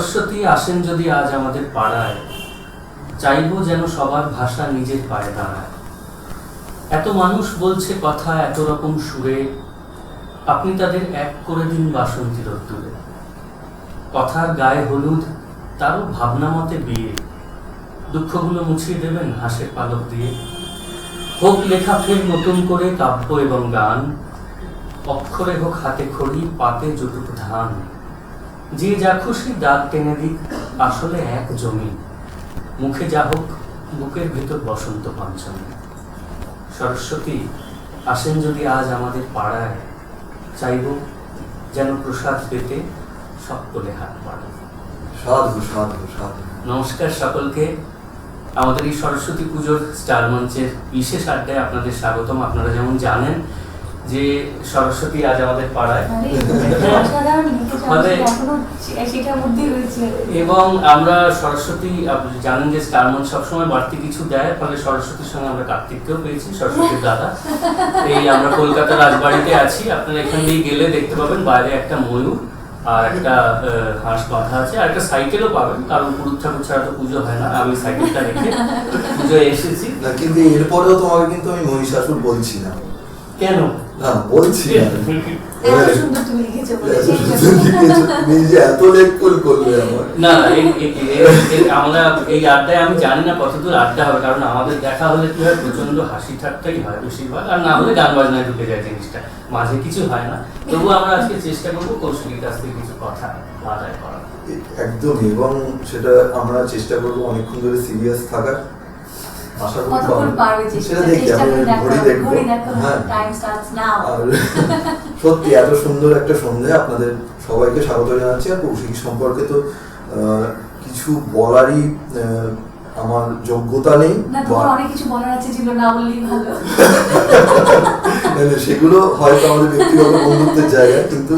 সরস্বতী আসেন যদি আজ আমাদের পাড়ায়, চাইবো যেন সবার ভাষা নিজের পায়ে দাঁড়ায়। এত মানুষ বলছে কথা এত রকম সুরে, আপনি তাদের এক করে দিন বাসন্তী রোদ্দুরে। কথার গায়ে হলুদ, তারও ভাবনা মতে বিয়ে, দুঃখগুলো মুছিয়ে দেবেন হাসের পালক দিয়ে। হোক লেখা ফের নতুন করে কাব্য এবং গান, অক্ষরে হোক হাতে খড়ি, পাতে জুটুক ধান। যে যা খুশি দাগ টেনে দিক, আসলে এক জমি। মুখে যা হোক, বুকের ভেতর বসন্ত পঞ্চমী। সরস্বতী আসেন যদি আজ আমাদের পাড়ায়, চাইব যেন প্রসাদ পেতে সকলে হাত বাড়ায়। সাধু সাধু সাধু। নমস্কার সকলকে। আমাদের এই সরস্বতী পুজোর স্টার মঞ্চের বিশেষ আড্ডায় আপনাদের স্বাগতম। আপনারা যেমন জানেন যে সরস্বতী আজ আমাদের পাড়ায়, এবং আমরা সরস্বতী জানেন যে স্টার মঞ্চ সবসময় বাড়তি কিছু দেয়, ফলে সরস্বতীর সঙ্গে আমরা কার্তিককেও পেয়েছি, সরস্বতীর দাদা। এই আমরা কলকাতা রাজবাড়িতে আছি। আপনারা এখান দিয়ে গেলে দেখতে পাবেন বাইরে একটা ময়ূর আর একটা হাঁস বাঁধা আছে, আর একটা সাইকেলও পাবেন, কারণ পুরুষ ঠাকুর ছাড়া তো পুজো হয় না। আমি সাইকেলটা রেখে পুজোয় এসেছি। না, কিন্তু এরপরেও তোমাকে কিন্তু আমি মহিষাসুর বলছি না। কেন? না, বলছি না। তুমি যে এত লেখকুল করলে আমার। না, আমরা এই আড্ডায় আমি জানি না কতদূর আড্ডা হবে, কারণ আমাদের দেখা হলে কি হয়, প্রচন্ড হাসি ঠাট্টাই হয় বেশিরভাগ, আর না হলে গান বাজনায় ঢুকে যায় জিনিসটা, মাঝে কিছু হয় না। তবুও আমরা আজকে চেষ্টা করবো কৌশলীর কাছ থেকে কিছু কথা আদায় করার। একদমই, এবং সেটা আমরা চেষ্টা করবো অনেকক্ষণ ধরে সিরিয়াস থাকার। আশা করি সেটা দেখি, আমি ঘড়ি দেখবো। হ্যাঁ, আর সত্যি এত সুন্দর একটা সন্ধ্যা, আপনাদের সবাইকে স্বাগত জানাচ্ছি। আর কৌশিক সম্পর্কে তো কিছু বলারই আমার যোগ্যতা নেই। অনেক কিছু বলার আছে, ছিল না বললেই ভালো। সেগুলো হয়তো আমাদের ব্যক্তিগত বন্ধুত্বের জায়গা, কিন্তু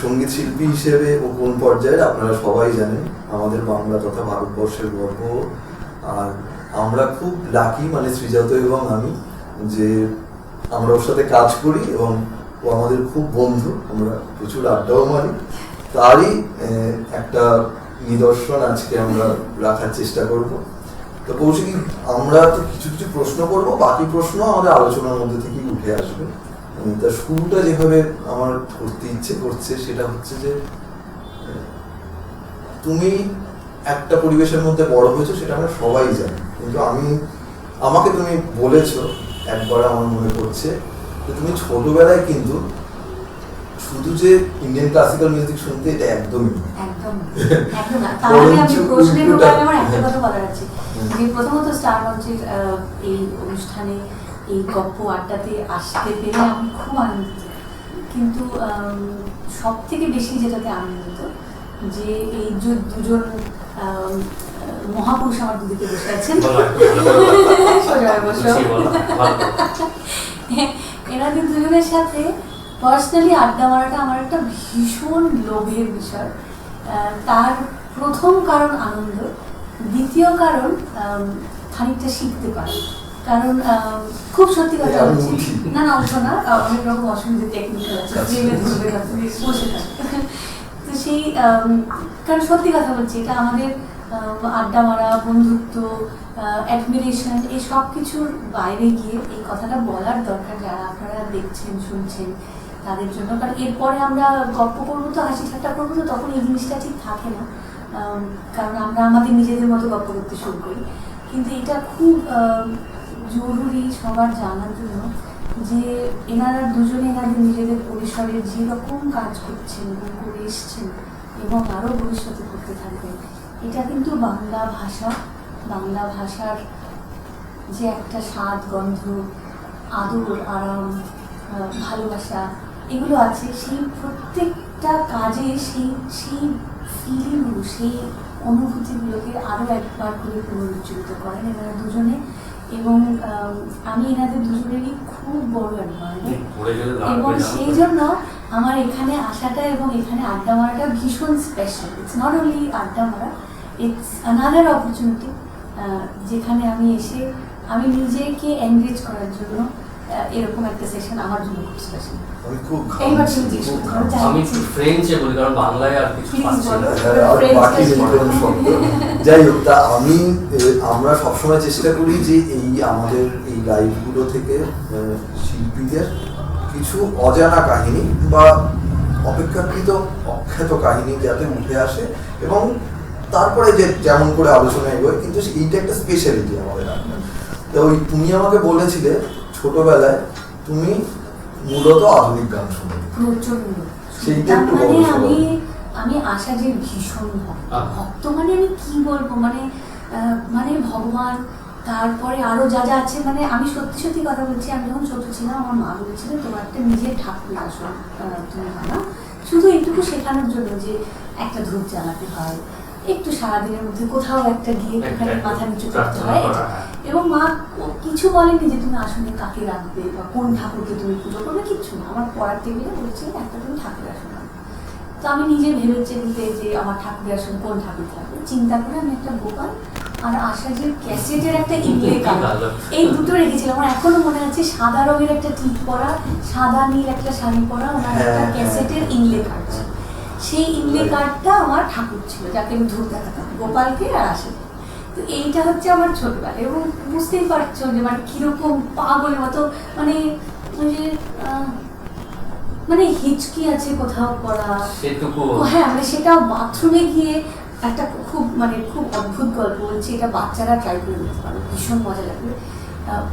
সঙ্গীত শিল্পী হিসেবে ও কোন পর্যায়ে আপনারা সবাই জানেন। আমাদের বাংলা তথা ভারতবর্ষের গর্ব। আর আমরা খুব লাকি, মানে শ্রীজাত এবং আমি, যে আমরা ওর সাথে কাজ করি এবং ও আমাদের খুব বন্ধু। আমরা প্রচুর আড্ডাও মারি। তারই একটা নিদর্শন আজকে আমরা রাখার চেষ্টা করব। তো কৌশিক, আমরা তো কিছু কিছু প্রশ্ন করব, বাকি প্রশ্ন আমাদের আলোচনার মধ্যে থেকেই উঠে আসবে। তার শুরুটা যেভাবে আমার করতে ইচ্ছে করছে সেটা হচ্ছে যে, তুমি একটা পরিবেশের মধ্যে বড় হয়েছো, সেটা আমরা সবাই জানি, কিন্তু আমাকে তুমি বলেছো একবার, আমার মনে পড়ছে যে তুমি ছোটবেলায় কিন্তু শুধু যে ইন্ডিয়ান ক্লাসিক্যাল মিউজিক শুনতে, এটা একদমই প্রথমত স্টার মঞ্চের এই অনুষ্ঠানে, এই গপ্প আড্ডাতে আসতে পেরে আমি খুব আনন্দিত। কিন্তু সব থেকে বেশি যেটাতে আনন্দিত, যে এই যে দুজন মহাপুরুষ আমার দুদিকে বসে আছেন, এনাদের দুজনের সাথে পার্সোনালি আড্ডা মারাটা আমার একটা ভীষণ লোভের বিষয়। তার প্রথম কারণ আনন্দ, দ্বিতীয় কারণ খানিকটা শিখতে পারে। কারণ খুব সত্যি কথা বলছি, না না অনেক রকম অসুবিধা টেকনিক্যাল আছে, বসে থাকে। তো সেই কারণ সত্যি কথা বলছি, এটা আমাদের আড্ডা মারা, বন্ধুত্ব, অ্যাডমিরেশন, এই সব কিছুর বাইরে গিয়ে এই কথাটা বলার দরকার যারা আপনারা দেখছেন শুনছেন তাদের জন্য। কারণ এরপরে আমরা গল্প করবো তো, হাসি ঠাট্টা করবো তো, তখন এই জিনিসটা ঠিক থাকে না, কারণ আমরা আমাদের নিজেদের মতো গল্প করতে শুরু করি। কিন্তু এটা খুব জরুরি সবার জানার জন্য যে এনারা দুজনে এনাদের নিজেদের পরিসরে যেরকম কাজ করছেন এবং করে এসছেন এবং আরও ভবিষ্যতে করতে থাকবেন, এটা কিন্তু বাংলা ভাষার যে একটা স্বাদ, গন্ধ, আদর, আরাম, ভালোবাসা এগুলো আছে, সেই প্রত্যেকটা কাজে সেই ফিলিংগুলো, সেই অনুভূতিগুলোকে আরও একবার করে পুনরুজ্জীবিত করেন এনারা দুজনে। এবং আমি এনাদের দুজনেরই খুব বড় অ্যাডমায়ার, এবং সেই জন্য আমার এখানে আসাটা এবং এখানে আড্ডা মারাটা ভীষণ স্পেশাল। ইটস নট অনলি আড্ডা মারা, ইটস আনাদার অপরচুনিটি, যেখানে আমি এসে আমি নিজেকে এনগেজ করার জন্য এরকম একটা সেশন আমার জন্য খুব স্পেশাল। আমি খুব এইবার ঘামছি, তুমি জিজ্ঞেস খুব করো, ঘামছি। আমি একটু ফ্রেঞ্চে বলি কারণ বাংলায় আর কিছু Please পাচ্ছি না। বলো। আর বাকি রিটার্ন শব্দ। যাই হোক, তা আমরা সবসময় চেষ্টা করি যে এই আমাদের এই লাইভগুলো থেকে শিল্পীদের কিছু অজানা কাহিনী বা অপেক্ষাকৃত অখ্যাত কাহিনী যাতে উঠে আসে, এবং তারপরে যে যেমন করে আলোচনা এগোয়, কিন্তু এইটা একটা স্পেশালিটি আমাদের আপনার। তো ওই তুমি আমাকে বলেছিলে ছোটবেলায় তুমি মূলত আধুনিক গান শোনো। প্রচন্ড। সেইটা একটু মানে বলো সবাই। আমি আশা যে ভীষণ ভক্ত। আহ। ভক্ত মানে আমি কি বলবো, মানে ভগবান, তারপরে আরো যা যা আছে, মানে আমি সত্যি সত্যি কথা বলছি, আমি যখন ছোট ছিলাম আমার মা বলেছিল তোমার একটা নিজের ঠাকুর আসন তুমি বানাও, শুধু এইটুকু শেখানোর জন্য যে একটা ধূপ জ্বালাতে হয়, একটু সারাদিনের মধ্যে কোথাও একটা গিয়ে একটুখানি মাথা নিচু করতে হয়। এবং মা কিছু বলেনি যে তুমি আসনে কাকে রাখবে বা কোন ঠাকুরকে তুমি পুজো করবে, কিচ্ছু না। আমার পড়ার টেবিলে বলছিল একটা তুমি ঠাকুরের আসন রাখবে। তো আমি নিজে ভেবেছি যে আমার ঠাকুরের আসন কোন ঠাকুর থাকবে, চিন্তা করে আমি একটা গোপাল আর আশাজের ক্যাসেটের একটা ইংলে কালার, এই দুটো রেখেছিলাম। আমার এখনো মনে আছে, সাদা রঙের একটা টিপ পরা, সাদা নীল একটা শাড়ি পরা, ওনার একটা ক্যাসেটের ইংলে কার্ড ছিল। সেই ইংলে কার্ডটা আমার ঠাকুর ছিল, যাকে আমি ধূপ দেখাতাম, গোপালকে আর আশাকে। তো এইটা হচ্ছে আমার ছোটবেলা, এবং বুঝতেই পারছো যে মানে কিরকম পাগলের মতো, মানে ওই যে মানে হিচকি আছে কোথাও করা সেটুকু। হ্যাঁ, মানে সেটা বাথরুমে গিয়ে একটা খুব অদ্ভুত গল্প বলছি, এটা বাচ্চারা ট্রাই করে দেখতে পারো, ভীষণ মজা লাগবে।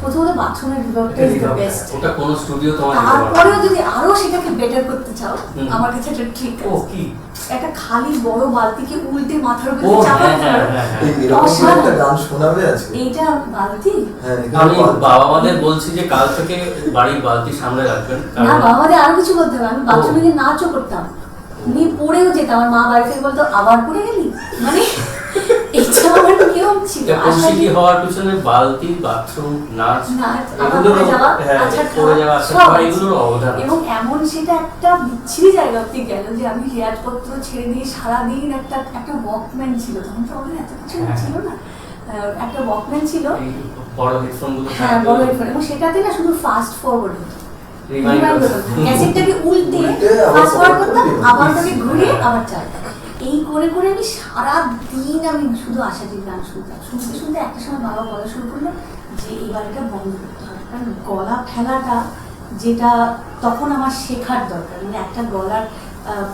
প্রথমত বাথরুমের রিভার্বটা ইজ দ্য বেস্ট। ওটা কোন স্টুডিও তোমার দিতে পারবে? তারপরেও যদি আরো সেটাকে বেটার করতে চাও, আমার কাছে একটা ট্রিক ও আছে। কি? একটা খালি বড় বালতিকে উল্টে মাথার ও উপরে চাপাতে হ্যাঁ পারো। হ্যাঁ হ্যাঁ। এরকম করে একটা গান শোনাবে আজকে? এইটা বালতি? হ্যাঁ, আমি বাবা মাদের বলছি যে কাল থেকে বাড়ির বালতি সামনে রাখবেন, না, কারণ বাবাদের আরো কিছু বলতে হবে। আমি বাথরুমে গিয়ে নাচও করতাম, নিয়ে পড়েও যেতাম। আমার মা বাড়ি থেকে বলতো আবার পড়ে গেলি, মানে এটা আমার নিয়ম ছিল। কৌশিকী হওয়ার পিছনে বালতি, বাথরুম, নাচ, নাচ, আবার এগুলোর পড়ে যাওয়া, হ্যাঁ, আছাড় পড়ে খাওয়া, যাওয়া, আছাড় সব খাওয়া, আছে। এগুলোর অবদান এবং আছে। এমন সেটা একটা বিচ্ছিরি জায়গা অব্দি গেল যে আমি রেয়াজপত্র ছেড়ে দিয়ে সারাদিন একটা ওয়াকম্যান ছিল, তখন তো আমাদের এত কিছু হ্যাঁ। ছিল না, একটা ওয়াকম্যান ছিল, এই বড় হেডফোন গুলো হ্যাঁ বড় হেডফোন, এবং সেটাতে না শুধু ফাস্ট ফরওয়ার্ড হতো, রিমাইন্ড ক্যাসেটটাকে উল্টে আবার ফাস্ট ফরওয়ার্ড forward করতাম, করে আবার ওটাকে ঘুরিয়ে আবার চালাতাম। এই করে করে আমি সারাদিন আমি শুধু আশাজির গান শুনতাম। শুনতে শুনতে একটা সময় বাবা বলা শুরু করলো যে এবার এটা বন্ধ করতে হবে, কারণ গলা ফেলাটা যেটা তখন আমার শেখার দরকার, মানে একটা গলার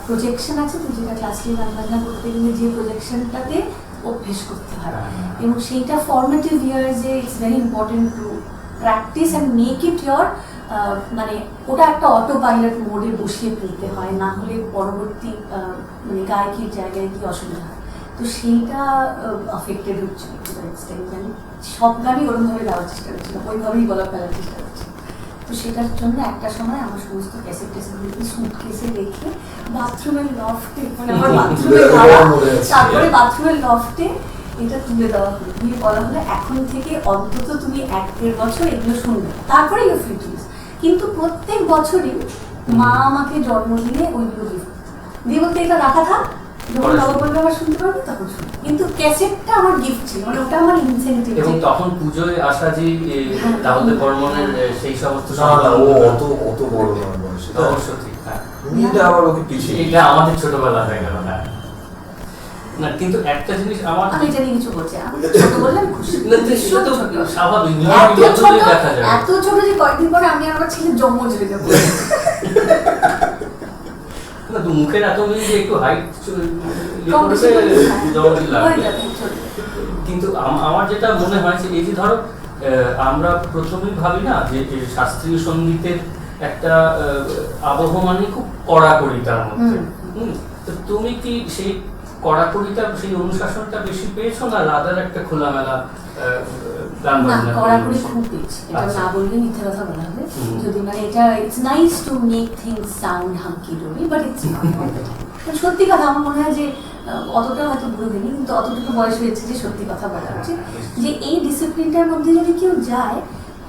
প্রজেকশন আছে, তো যেটা ক্লাসিক্যাল গান বাজনা করতে গেলে যে প্রজেকশনটাতে অভ্যেস করতে হয়, এবং সেইটা ফর্মেটিভ ইয়ার্সে it's very important to practice and make it your, মানে ওটা একটা অটো পাইলট মোডে বসিয়ে ফেলতে হয়, না হলে পরবর্তী মানে গায়কির জায়গায় কি অসুবিধা হয়। তো সেইটা অ্যাফেক্টেড হচ্ছিল টু দ্য এক্সটেন্ট, মানে সব গানই ওরমভাবে গাওয়ার চেষ্টা করছিলাম, ওইভাবেই গলা ফেলার চেষ্টা করছিলাম। তো সেটার জন্য একটা সময় আমার সমস্ত ক্যাসেট টেসেটগুলোকে সুটকেসে রেখে বাথরুমের লফটে, মানে আমার বাথরুমে তারপরে বাথরুমের লফটে এটা তুলে দেওয়া হলো, দিয়ে বলা হলো এখন থেকে অন্তত তুমি 1-1.5 বছর এগুলো শুনবে, তারপরে ইউ ফ্রি টু ইউজ। কিন্তু প্রত্যেক বছরই মা আমাকে জন্মদিনে ওইগুলো গিফট দিয়ে বলতে এটা রাখা থাক, যখন বাবা বলবে আবার শুনতে পারবে তখন শুনবে। কিন্তু ক্যাসেটটা আমার গিফট ছিল, মানে ওটা আমার ইনসেন্টিভ। এবং তখন পুজোয় আসা যে রাহুল বর্মনের সেই সমস্ত ও অত বড় নয় বয়স, অবশ্য ঠিক, হ্যাঁ তুমি এটা আবার ওকে পিছিয়ে এটা আমাদের ছোটবেলা হয়ে গেল। হ্যাঁ না, কিন্তু একটা জিনিস আমার আমি এটা নিয়ে কিছু বলছি, আমি ছোট বললাম খুশি, না, সেটা তো স্বাভাবিক, এত ছোট, দেখা যায়। এত ছোট যে কয়েকদিন পরে আমি আর আমার ছেলে জমজ হয়ে যাবো। না, তো মুখের এত মিল যে একটু হাইট কম বেশি লাগবে। হয়ে যাবে, ছোট। কিন্তু আমার যেটা মনে হয় যে এই যে ধরো আমরা প্রথমেই ভাবি না যে শাস্ত্রীয় সঙ্গীতের একটা আবহ মানে খুব কড়াকড়িতার মধ্যে। তো তুমি কি সেই কড়াকড়িটা, সেই অনুশাসনটা বেশি পেয়েছো, না রাধার একটা খোলামেলা গান না, বাজনা? কড়াকড়ি খুব পেয়েছি, এটা আচ্ছা। না বললে মিথ্যে কথা বলা হবে। যদি মানে এটা it's nice to make things sound hunky dory, but it's not. সত্যি কথা আমার মনে হয় যে অতটা হয়তো ভুল দিনি, কিন্তু অতটুকু বয়স হয়েছে যে সত্যি কথা বলা উচিত, যে এই ডিসিপ্লিনটার মধ্যে যদি কেউ যায়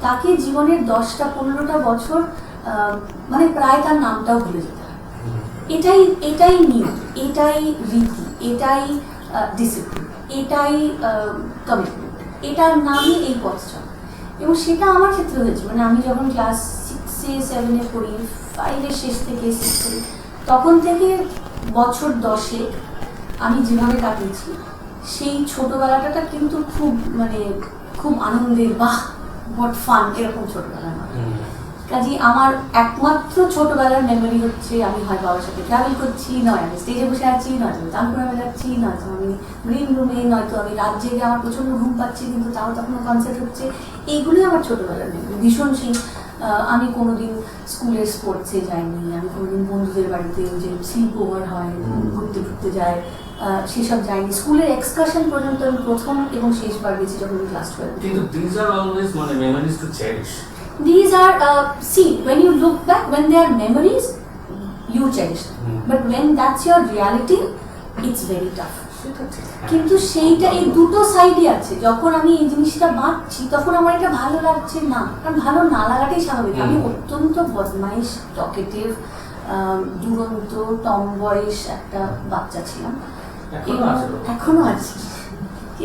তাকে জীবনের 10-15টা বছর মানে প্রায় তার নামটাও ভুলে যেতে হয়। এটাই নিয়ম, এটাই রীতি, এটাই ডিসিপ্লিন, এটাই কমিটমেন্ট, এটার নামই এই পথ চলা। এবং সেটা আমার ক্ষেত্রে হয়েছে, মানে আমি যখন ক্লাস 6-7 পড়ি, 5 শেষ থেকে 6 পড়ি, তখন থেকে বছর 10 আমি যেভাবে কাটিয়েছি, সেই ছোটবেলাটা কিন্তু খুব মানে খুব আনন্দের, বাহ হোয়াট ফান, এরকম ছোটবেলা না। কাজে আমার একমাত্র ছোটবেলার মেমোরি হচ্ছে আমি হয় বাবার সাথে ট্রাভেল করছি, নয় আমি স্টেজে বসে আছি, নয়তো আমি তানপুরা বেড়াচ্ছি, নয়তো আমি গ্রিন রুমে, নয়তো আমি রাত জেগে আমার প্রচণ্ড ঘুম পাচ্ছি কিন্তু তাও তখনও কনসার্ট হচ্ছে। এইগুলোই আমার ছোটবেলার মেমোরি ভীষণ। সেই আমি কোনোদিন স্কুলের স্পোর্টসে যাইনি, আমি কোনোদিন বন্ধুদের বাড়িতে যে স্লিপ ওভার হয় ঘুরতে ঘুরতে যায় সেসব যাইনি। স্কুলের এক্সকারশন পর্যন্ত আমি প্রথম এবং শেষবার গেছি যখন আমি ক্লাস 12। কিন্তু these are always মানে memories to cherish. These are, see, when you look back, when they are memories, you cherish them. But when that's your reality, it's very tough. সেটা ঠিক। কিন্তু সেইটা এই দুটো সাইডই আছে। যখন আমি এই জিনিসটা বাঁচছি তখন আমার এটা ভালো লাগছে না, কারণ ভালো না লাগাটাই স্বাভাবিক। আমি অত্যন্ত বদমাইশ, টকেটিভ, দুরন্ত, টমবয়েস একটা বাচ্চা ছিলাম, এখনো আছি।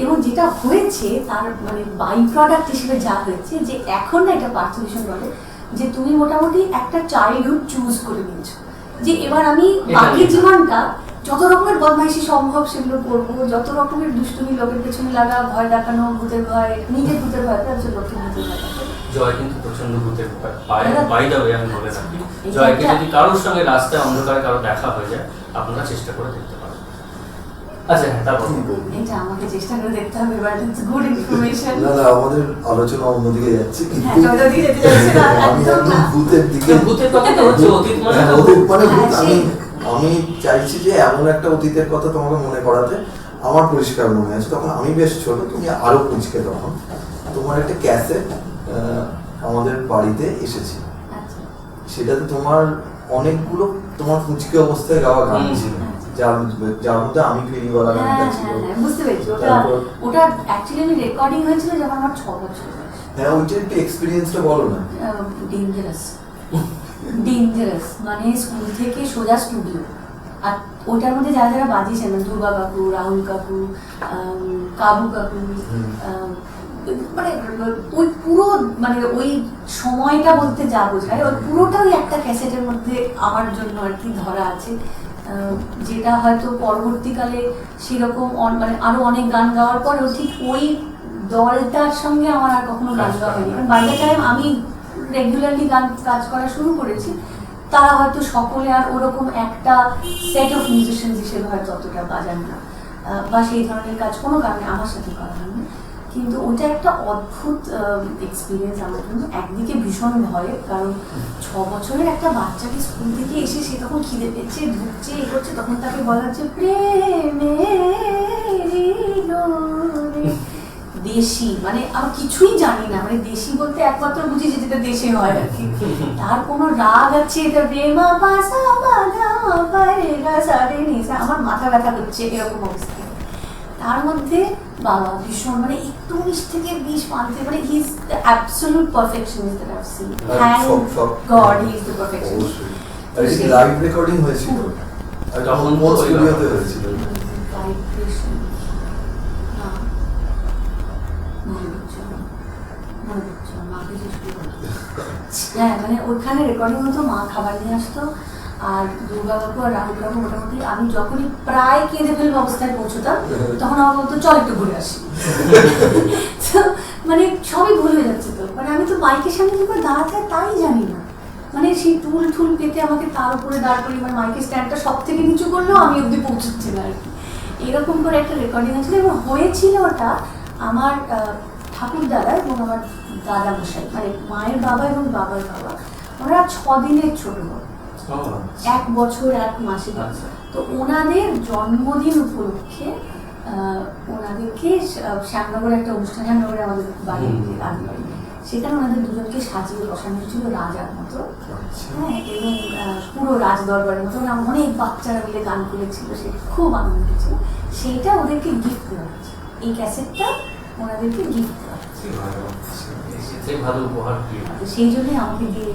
এবং যেটা হয়েছে তার মানে বাই প্রোডাক্ট হিসেবে যা হয়েছে, যে এখন না এটা পার্থ ভীষণ বলে যে তুমি মোটামুটি একটা চাইল্ডহুড চুজ করে নিয়েছো, যে এবার আমি বাকি জীবনটা যত রকমের বদমাইশি সম্ভব সেগুলো করবো, যত রকমের দুষ্টুমি, লোকের পেছনে লাগা, ভয় দেখানো, ভূতের ভয়, নিজের ভূতের ভয় পেয়েছে, লোকের ভূতের ভয় দেখানো। জয় কিন্তু প্রচন্ড ভূতের পায়, বাই দ্য ওয়ে আমি বলে থাকি, জয়কে যদি কারোর সঙ্গে রাস্তায় অন্ধকারে কারো দেখা হয়ে যায় আপনারা চেষ্টা করে দেখতে পারেন। আচ্ছা হ্যাঁ, তারপর এটা আমাকে চেষ্টা করে দেখতে হবে, বাট ইটস গুড ইনফরমেশন। না আমাদের আলোচনা অন্যদিকে যাচ্ছে, কিন্তু হ্যাঁ ওটা দিকে যেতে যাচ্ছে না, আমি একদম একদম না। ভূতের দিকে, ভূতের কথা তো হচ্ছে অতীত মানে হ্যাঁ, তো অতীত মানে ভূত। হ্যাঁ, আমি চাইছি যে এমন একটা অতীতের কথা তোমাকে মনে করাতে। আমার পরিষ্কার মনে আছে তখন আমি বেশ ছোট, তুমি আরো পুঁচকে, তখন তোমার একটা ক্যাসেট আমাদের বাড়িতে এসেছিল, আচ্ছা। সেটাতে তোমার অনেকগুলো তোমার পুঁচকে অবস্থায় গাওয়া গান ছিল, যার মধ্যে আমি ফেরিওয়ালা হ্যাঁ গানটা হ্যাঁ ছিল। হ্যাঁ, বুঝতে পেরেছি। ওটা তারপর- ওটা অ্যাকচুয়ালি রেকর্ডিং হয়েছিল যখন আমার 6 বছর বয়স। হ্যাঁ, ওইটা একটু এক্সপিরিয়েন্সটা বলো না। ডেঞ্জারাস, ডেঞ্জারাস, মানে স্কুল থেকে সোজা স্টুডিও। আর ওটার মধ্যে যারা যারা বাজিয়েছেন, দুর্গা কাকু, রাহুল কাকু, কাবু কাকু, মানে ওই পুরো মানে ওই সময়টা বলতে যা বোঝায় ওই পুরোটাই একটা ক্যাসেটের মধ্যে আমার জন্য আর কি ধরা আছে, যেটা হয়তো পরবর্তীকালে সেরকম মানে আরো অনেক গান গাওয়ার পরেও ঠিক ওই দলটার সঙ্গে আমার আর কখনো গান গাওয়া হয়নি। কারণ বাই দ্য টাইম আমি রেগুলারলি গান কাজ করা শুরু করেছি, তারা হয়তো সকলে আর ওরকম একটা সেট অফ মিউজিশিয়ানস হিসেবে হয়তো অতটা বাজান না, বা সেই ধরনের কাজ কোনো কারণে আমার সাথে করা হয়নি। কিন্তু ওটা একটা অদ্ভুত এক্সপিরিয়েন্স আমার জন্য। একদিকে ভীষণ ভয়, কারণ 6 বছরের একটা বাচ্চাকে স্কুল থেকে এসে সে তখন খিদে পেয়েছে, ঢুকছে, এ করছে, তখন তাকে বলা হচ্ছে দেশি, মানে আমি কিছুই জানি না, মানে দেশি বলতে একমাত্র বুঝি যে যেটা দেশে হয় আর কি। তার কোনো রাগ আছে, এটা রেমা পাসা বাদা পারেগা সারে নিসা, আমার মাথা ব্যথা করছে এরকম অবস্থা। তার মধ্যে বাবা ভীষণ, মানে 19 থেকে 20 মানতে, মানে he is the absolute perfectionist that I have seen. Thank God he is the perfectionist. আর এটা লাইভ রেকর্ডিং হয়েছিল, আর তখন কোন স্টুডিওতে হয়েছিল? হ্যাঁ, মানে ওইখানে রেকর্ডিং হতো, মা খাবার নিয়ে আসতো, আর দুর্গা কাকু আর রাহুল কাকু মোটামুটি আমি যখনই প্রায় কেঁদে ফেলবো অবস্থায় পৌঁছতাম তখন আমার বলতো চল একটু ঘুরে আসি। তো মানে সবই ভুল হয়ে যাচ্ছে, তো মানে আমি তো মাইকের সামনে কি করে দাঁড়াতে হয় তাই জানি না, মানে সেই টুল ঠুল পেতে আমাকে তার উপরে দাঁড় করি, মানে মাইকের স্ট্যান্ডটা সব থেকে নিচু করলেও আমি অব্দি পৌঁছচ্ছি না আর কি। এরকম করে একটা রেকর্ডিং হয়েছিল, এবং হয়েছিল ওটা আমার ঠাকুর দাদা এবং আমার দাদা মশাই, মানে মায়ের বাবা এবং বাবার বাবা, ওরা 6 দিনের ছোট বড়, 1 বছর 1 মাসে। তো ওনাদের জন্মদিন উপলক্ষে ওনাদেরকে শ্যামনগরে একটা অনুষ্ঠান, শ্যামনগরে আমাদের বাড়ি রাজবাড়ি, সেখানে ওনাদের দুজনকে সাজিয়ে বসানো হয়েছিল রাজার মতো। হ্যাঁ, এবং পুরো রাজ দরবারের মতো অনেক বাচ্চারা মিলে গান করেছিল, সেটা খুব আনন্দ হয়েছিল। সেইটা ওদেরকে গিফট দেওয়া হয়েছে, এই ক্যাসেটটা ওনাদেরকে গিফট দেওয়া হয়েছে। ভালো উপহার কি, সেই জন্যই আমাকে দিয়ে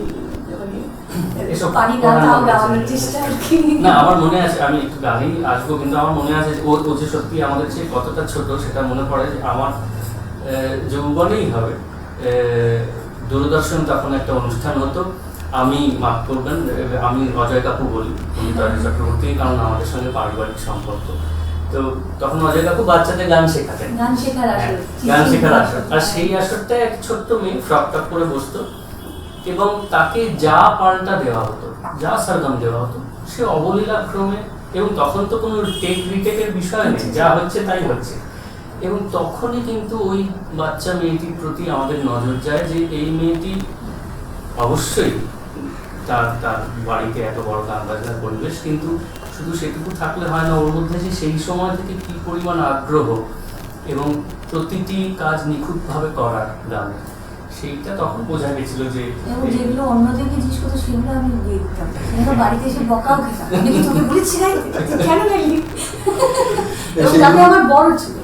এসব পারি না তাও গাওয়ানোর চেষ্টা আর কি। না আমার মনে আছে, আমি একটু গানেই আসবো, কিন্তু আমার মনে আছে ও যে সত্যি আমাদের চেয়ে কতটা ছোট সেটা মনে পড়ে যে আমার যৌবনেই হবে দূরদর্শন তখন একটা অনুষ্ঠান হতো, আমি মাফ করবেন, আমি অজয় কাকু বলি, উনি অজয় চক্রবর্তী, কারণ আমাদের সঙ্গে পারিবারিক সম্পর্ক। তো তখন অজয় কাকু বাচ্চাদের গান শেখাতেন, গান শেখার আসর, গান শেখার আসর। আর সেই আসরটায় এক ছোট্ট মেয়ে ফ্রক টক করে বসতো এবং তাকে যা পাল্টা দেওয়া হতো, যা সরগম দেওয়া হতো, সে অবলীলাক্রমে, এবং তখন তো কোনো টেক রিটেকের বিষয় নেই, যা হচ্ছে তাই হচ্ছে। এবং তখনই কিন্তু ওই বাচ্চা মেয়েটির প্রতি আমাদের নজর যায় যে এই মেয়েটি অবশ্যই তার তার বাড়িতে এত বড় গান বাজনার পরিবেশ, কিন্তু শুধু সেটুকু থাকলে হয় না, ওর মধ্যে যে সেই সময় থেকে কি পরিমাণ আগ্রহ এবং প্রতিটি কাজ নিখুঁতভাবে করার গানে, সেইটা তখন বোঝা গেছিল যে এবং যেগুলো অন্যদেরকে জিজ্ঞেস করতো সেগুলো আমি দিয়ে দিতাম, সেগুলো বাড়িতে এসে বকাও খেতাম, আমি কি তোকে বলেছি গাইতে, কেন গাইলি? এবং তাতে আমার বড় ছিল,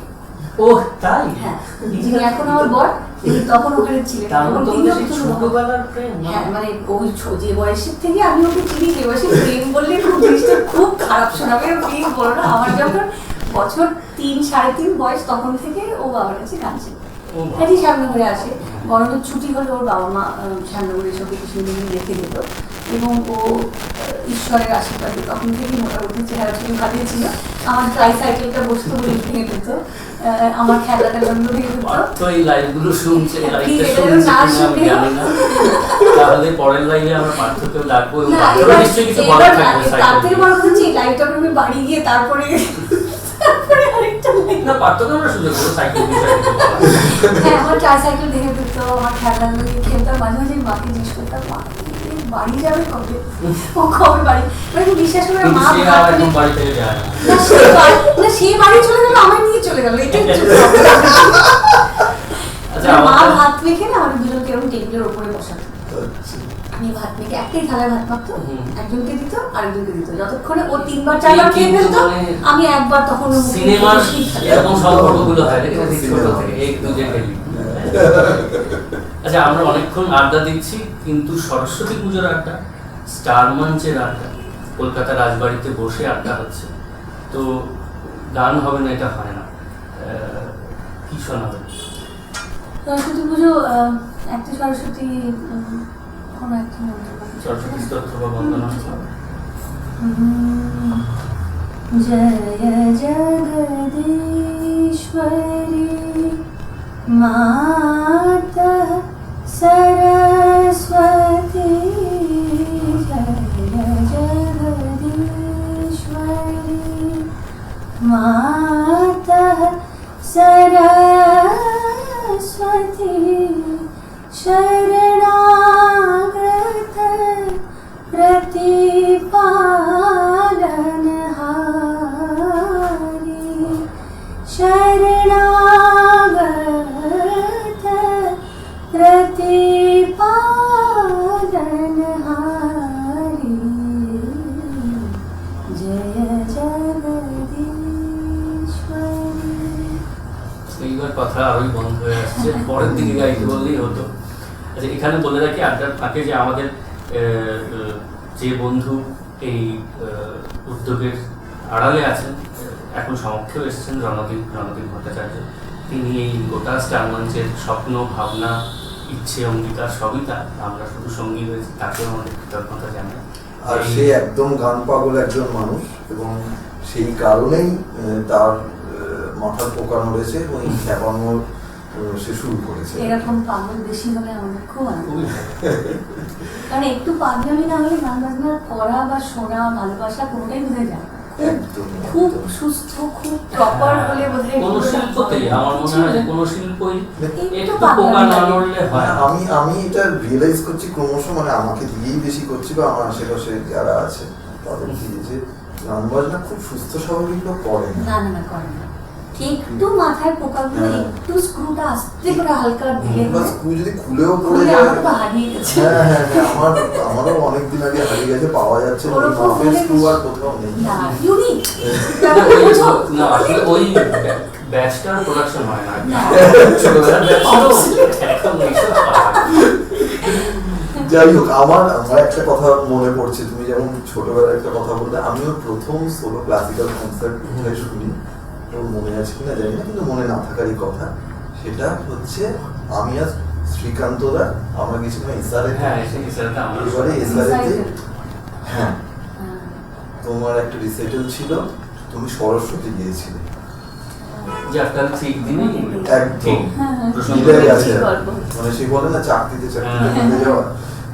ও তাই, হ্যাঁ, যিনি এখন আমার বর, তিনি তখন ওখানে ছিলেন। তার এবং মধ্যে তিনিও সেই কিন্তু ছোটবেলার প্রেম, হ্যাঁ, মানে ওই যে বয়সের থেকে আমি ওকে চিনি, যে বয়সে প্রেম বললে খুব জিনিসটা খুব খারাপ শোনাবে, প্লিজ বলো না। আমার যখন বছর 3-3.5 বয়স, তখন থেকে ও বাবার কাছে গান শেখে, ও বাবা। কাজে শ্যামনগরে আসে, গরমের ছুটি হলে ওর বাবা মা শ্যামনগরে সব কিছু নিয়ে রেখে দিত, এবং ও ঈশ্বরের আশীর্বাদে তখন থেকেই মোটামুটি চেহারা ছবি ভালোই ছিল। আমার ট্রাইসাইকেলটা বসতো বলে ভেঙে দিত, আমার খেলাটা জন্য ভেঙে দিত। তো এই লাইভগুলো শুনছে, লাইভটা ঠিক আছে, শুনছে না কিনা আমি শুনে- জানি না, তাহলে পরের লাইভে আমরা পার্থক্য ডাকবো, এবং না, পার্থক্য এবার নিশ্চয়ই কিছু এবার বলার থাকবে তার সাইকেল থেকে নিয়ে। বড় কথা হচ্ছে এই লাইভটা আমি বাড়ি গিয়ে তারপরে আরেকটা live। না, পার্থক্য আমরা সুযোগ করবো সাইকেল বিষয়ে কিছু বলার। হ্যাঁ, আমার ট্রাইসাইকেল ভেঙে দিত, আমার খেলাধুলো নিয়ে খেলতাম, মাঝে মাঝে মাকে জিজ্ঞেস করতাম, মা এই বাড়ি যাবে কবে, ও কবে বাড়ি, মানে তুমি বিশ্বাস করবে কিন্তু মা সে ভাত আর এখন নিয়ে- বাড়ি থেকে যায় না। না, সে বাড়ি চলে গেল, আমার নিয়ে চলে গেল, এটাই হচ্ছে problem। আচ্ছা, মা আমাদের ভাত মেখে না আমাদের দুজনকে এরকম টেবিলের উপরে বসাতো, আচ্ছা। আমি ভাত মেখে একটাই থালায় ভাত মাখতো, হুম। একজনকে দিত আরেকজনকে দিত, যতক্ষণে ও 3-4 খেয়ে কিন্তু ফেলতো, মানে আমি একবার তখন ওর মুখে সিনেমার বসি। এরকম সম্পর্কগুলো হয়, দেখেছি ছোট থেকে এক দুজে খেলি। আচ্ছা, আমরা অনেকক্ষণ আড্ডা দিচ্ছি, কিন্তু সরস্বতী পুজোর আড্ডা, স্টার মঞ্চের আড্ডা, কলকাতা রাজবাড়িতে বসে আড্ডা হচ্ছে, তো গান হবে না এটা হয় না। কি শোনাবে? সরস্বতী পুজো, একটা সরস্বতী, কোনো একটা মন্ত্র পাঠ। সরস্বতী স্তোত্র বা বন্দনা শোনাবে? জয় জগদীশ্বরী মাতা সরস্বতী, জয় জগদীশ্বরী মাতা সরস্বতী, শরণাগত प्रतिपालनहारी, शरणागत प्रतिपालनहारी, जय जगदीश्वरी। এইবার কথা আরোই বন্ধ হয়ে আসছে, পরের দিকে গাইতে বললেই হতো। আচ্ছা, এখানে বলে রাখি আড্ডার ফাঁকে যে আমাদের যে বন্ধু এই উদ্যোগের আড়ালে আছেন, এখন সমক্ষেও এসেছেন, রণদীপ ভট্টাচার্য, তিনি এই গোটা স্টার মঞ্চের স্বপ্ন, ভাবনা, ইচ্ছে, অঙ্গীকার সবই তার, আমরা শুধু সঙ্গী হয়েছি, তাকেও আমাদের কৃতজ্ঞতা জানাই। আর সে একদম গান পাগল একজন মানুষ, এবং সেই কারণেই তার মাথার পোকা নড়েছে এবং এই খ্যাপানো সে শুরু করেছে। এরকম পাগল বেশি হলে আমাদের খুব আনন্দ, খুবই কারণ একটু পাগলামি না হলে গান বাজনা করা বা শোনা, ভালোবাসা কোনোটাই বোঝা যায় না। একদম খুব সুস্থ, খুব প্রপার হলে বোধহয় কোনো শিল্পতেই আমার মনে হয় যে কোনো শিল্পই একটু একটু পাগলামি পোকা না লাগে। নড়লে হয় না। আমি এটা রিয়েলাইজ করছি ক্রমশ, মানে আমাকে দিয়েই বেশি করছি বা আমার আশেপাশে যারা আছে তাদের দিয়ে, যে গান বাজনা খুব সুস্থ স্বাভাবিক লোক করে না। না না না, করে না। একটু মাথায় পোকাগুলো, হ্যাঁ। একটু স্ক্রুটা আস্তে করে হালকা দিলে বা স্ক্রু যদি খুলেও পড়ে খুলে যায়, আমার তো হারিয়ে গেছে। হ্যাঁ হ্যাঁ হ্যাঁ, আমারও অনেকদিন আগে হারিয়ে গেছে, পাওয়া যাচ্ছে না, ওরকম মাফের হলে স্ক্রু আর কোথাও নেই। না, ইউনিক। না, আসলে ওই ব্যাচটার প্রোডাকশন হয় না। না। ছোটবেলার ব্যাচটারও এখন এইসব পাওয়া যায়। যাই হোক, আমার একটা কথা মনে পড়ছে, তুমি যেমন ছোটবেলায় একটা কথা বললে, আমিও প্রথম সোলো ক্লাসিক্যাল কনসার্ট কোথায় শুনি, তো মনে আছে কিনা জানি না, কিন্তু মনে না থাকারই কথা, সেটা হচ্ছে আমি আজ শ্রীকান্তরা আমরা গেছিলাম এসআরএ। হ্যাঁ সেটা আমার এবারে এসআরএতে হ্যাঁ হ্যাঁ। তোমার একটা রিসাইটাল ছিল, তুমি সরস্বতী গিয়েছিলে। যাত্রা ঠিক দিনই একদম প্রসঙ্গ মিলে গেছে, ঠিক গল্প। মানে সে বলে না চাকরিতে হ্যাঁ। মিলে যাওয়া,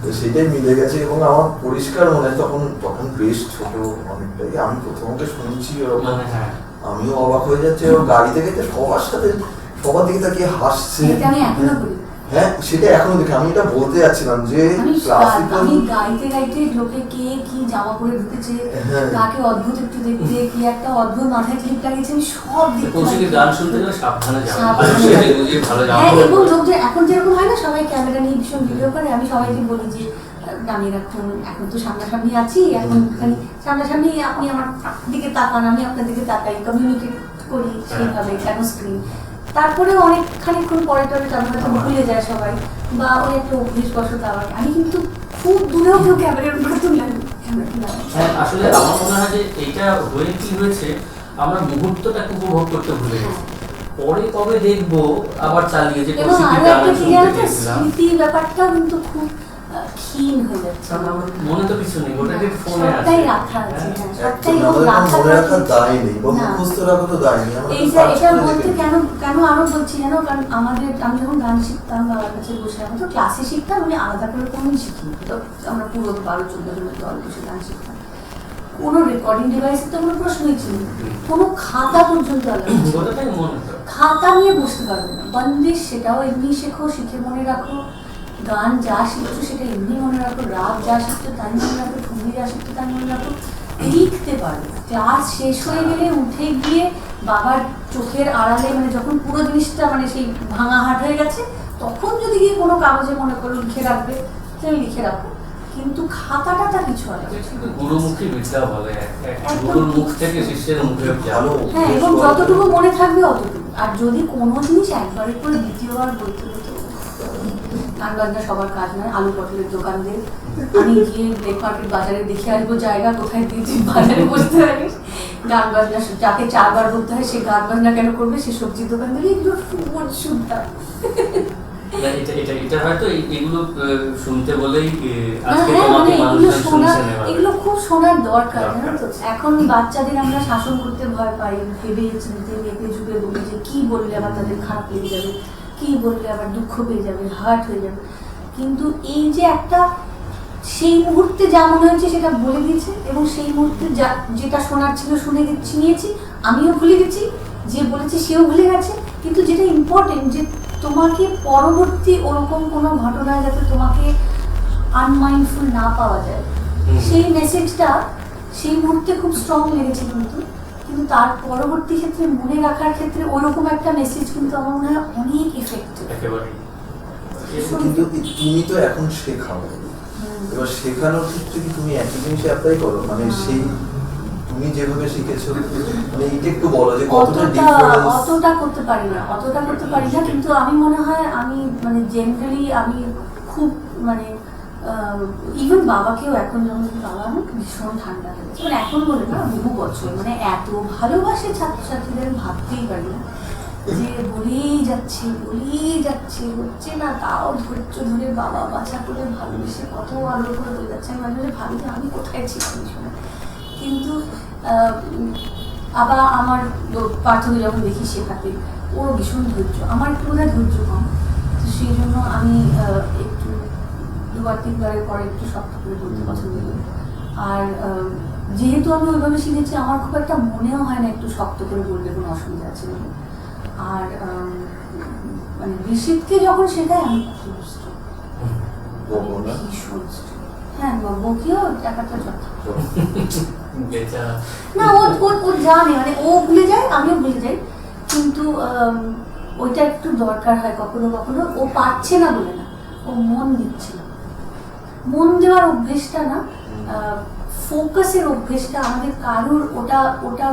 তো সেটাই মিলে গেছে। এবং আমার পরিষ্কার মনে হয় তখন বেশ ছোট অনেকটাই, আমি প্রথমত শুনছি ওরকম, মানে হ্যাঁ আমিও অবাক হয়ে যাচ্ছি। এবং গাড়ি থেকে তো সবার সাথে সবার দিকে তাকিয়ে হাসছে। এটা আমি এখনো করি। হ্যাঁ সেটা এখনো দেখি, আমি এটা বলতে যাচ্ছিলাম যে ক্লাসিক্যাল আমি গাইতে গাইতে লোকে কে কি জামা পরে ঢুকেছে, হ্যাঁ। কাকে অদ্ভুত একটু দেখতে, কি একটা অদ্ভুত মাথায় ক্লিপ লাগিয়েছে, আমি সব দেখতে কৌশিকের পাই। গান শুনতে গেলে সাবধানে যাবে, সাবধানে ভালো সেজে যাবে। গুজিয়ে ভালো যাবে। হ্যাঁ, এবং লোকদের এখন যেরকম হয় না, সবাই ক্যামেরা নিয়ে ভীষণ ভিডিও করে, আমি সবাইকে বলি যে দাঁড়িয়ে রাখুন, এখন তো সামনাসামনি আছি, এখন খালি সামনাসামনি আপনি আমার দিকে তাকান, আমি আপনার দিকে তাকাই, কমিউনিকেট করি সেইভাবে, কেন স্ক্রিন। তারপরে অনেক খানিক্ষণ পরে টরে তাদের হয়তো ভুলে যায় সবাই, বা ওই একটা অভ্যেসবশত আবার। আমি কিন্তু খুব দূরেও কেউ ক্যামেরার উপরে তুললাম ক্যামেরা। হ্যাঁ আসলে আমার মনে হয় যে এইটা হয়ে কি হয়েছে, আমরা মুহূর্তটাকে উপভোগ করতে ভুলে গেছি। পরে কবে দেখবো আবার চালিয়ে যে এবং কৌশিকের আরো গান একটা কি শুনতে জানো তো, গেছিলাম, স্মৃতি ব্যাপারটাও কিন্তু খুব ক্ষীণ হয়ে যাচ্ছে। কারণ আমার মনে তো কিছু নেই, ওটাকে ফোনে আছে। সবটাই রাখা আছে, হ্যাঁ। হ্যাঁ, সবটাই একদম আমাদের রাখা মনে রাখার আছে। দায় নেই বা না। মুখস্থ রাখা তো দায় নেই, আমরা তো এইটা search এটা করে বলতে দেখে কেন কেন আরো বলছি জানো, কারণ আমি যখন গান শিখতাম বাবার কাছে বসে, আমি তো ক্লাসে শিখতাম, আমি আলাদা করে কোনোদিন শিখিনি। তো আমরা পুরো 12-14 জনের দল বসে গান শিখতাম, কোনো রেকর্ডিং ডিভাইসের তো কোনো প্রশ্নই ছিল না, কোনো খাতা পর্যন্ত আলাদা ছিল না। ওটাই মনে তো। খাতা নিয়ে বসতে পারবে না, বন্দিশ সেটাও এমনি শেখো, শিখে মনে রাখো, গান যা শিখছো সেটা এমনি মনে রাখো, রাগ যা শিখছো তাই মনে রাখো, ঠুমরি যা শিখছো তাই মনে রাখো, লিখতে পারবে না। ক্লাস শেষ হয়ে গেলে উঠে গিয়ে বাবার চোখের আড়ালে, মানে যখন পুরো জিনিসটা মানে সেই ভাঙা হাট হয়ে গেছে, তখন যদি গিয়ে কোনো কাগজে মনে করো লিখে রাখবে, তাহলে লিখে রাখো, কিন্তু খাতাটা তার কিছু আলাদা। কিন্তু গুরুমুখী বিদ্যা বলে, একদম। গুরুর মুখ থেকে শিষ্যের মুখে ভালো যাবো। হ্যাঁ, এবং যতটুকু মনে থাকবে অতটুকু। আর যদি কোনো জিনিস একবারের পরে দ্বিতীয়বার বলতে হতো, গান বাজনা সবার কাজ নয়, আলু পটলের দোকান দিয়ে আমি গিয়ে ব্রেক মার্কেট বাজারে দেখে আসবো জায়গা কোথায় দিয়ে তুই বাজারে বসতে পারিস। গান বাজনা যাকে 4 বার বলতে হয় সে গান বাজনা কেন করবে, সে সবজির দোকান দিলে এগুলো শুনতাম। না, এটা হয়তো এগুলো শুনতে বলেই আজকে হ্যাঁ, তোমাকে মানে এগুলো মানুষজন শোনা, শুনছেন এভাবে। এগুলো খুব শোনার দরকার, দরকার। জানো তো। এখন বাচ্চাদের আমরা শাসন করতে ভয় পাই, ভেবে চিনতে মেপে ঝুঁকে বলি যে কি বললে আবার তাদের খারাপ লেগে যাবে, কি বললে আবার দুঃখ পেয়ে যাবে, হার্ট হয়ে যাবে। কিন্তু এই যে একটা সেই মুহূর্তে যা মনে হয়েছে সেটা বলে দিয়েছে, এবং সেই মুহূর্তে যেটা শোনার ছিল শুনে নিয়েছি, আমিও ভুলে গেছি, যে বলেছে সেও ভুলে গেছে। কিন্তু যেটা ইম্পর্টেন্ট, যে তোমাকে পরবর্তী ওরকম কোনো ঘটনায় যাতে তোমাকে আনমাইন্ডফুল না পাওয়া যায়, সেই মেসেজটা সেই মুহূর্তে খুব স্ট্রং লেগেছে। কিন্তু তার পরবর্তী ক্ষেত্রে মনে রাখার ক্ষেত্রে ওরকম একটা মেসেজ কিন্তু আমার মনে হয় অনেক এফেক্টিভ। একেবারেই। কিন্তু তুমি তো এখন শেখাও, এবার শেখানোর ক্ষেত্রে কি তুমি একই জিনিস অ্যাপ্লাই করো, মানে সেই তুমি যেভাবে শিখেছো, মানে এটা একটু বলো যে কতটা ডিফারেন্স। অতটা করতে পারি না, কিন্তু আমি মনে হয় আমি মানে জেনারেলি আমি খুব মানে ইভেন বাবাকেও এখন যখন বাবা আমার ভীষণ ঠান্ডা লেগেছে, মানে এখন বলে না, বহু বছর, মানে এত ভালোবাসে ছাত্রছাত্রীদের ভাবতেই পারি না, যে বলেই যাচ্ছে হচ্ছে না, তাও ধৈর্য ধরে বাবা বাছা করে ভালোবেসে কত আদর করে বলে যাচ্ছে। আমি মাঝে মাঝে ভাবি যে আমি কোথায় ছিলাম এই সময়। কিন্তু আবার আমার পার্থকে যখন দেখি শেখাতে, ওর ভীষণ ধৈর্য, আমার একটু বোধহয় ধৈর্য কম, তো সেই জন্য আমি একটু 2-3বারের পরে একটু শক্ত করে বলতে পছন্দ করি। আর যেহেতু আমি ওইভাবে শিখেছি, আমার খুব একটা মনেও হয় না একটু শক্ত করে বললে কোনো অসুবিধা আছে বলে। আর মানে ঋষিতকে যখন শেখায় আমি খুব ভীষণ হ্যাঁ, বকিও একটা যথা বেচারা। না, ও জানে, মানে ও ভুলে যায়, আমিও ভুলে যাই, কিন্তু ওইটা একটু দরকার হয় কখনো কখনো। ও পারছে না বলে না, ও মন দিচ্ছে না। মন দেওয়ার অভ্যেসটা না, ফোকাসের অভ্যেসটা আমাদের কারোর ওটা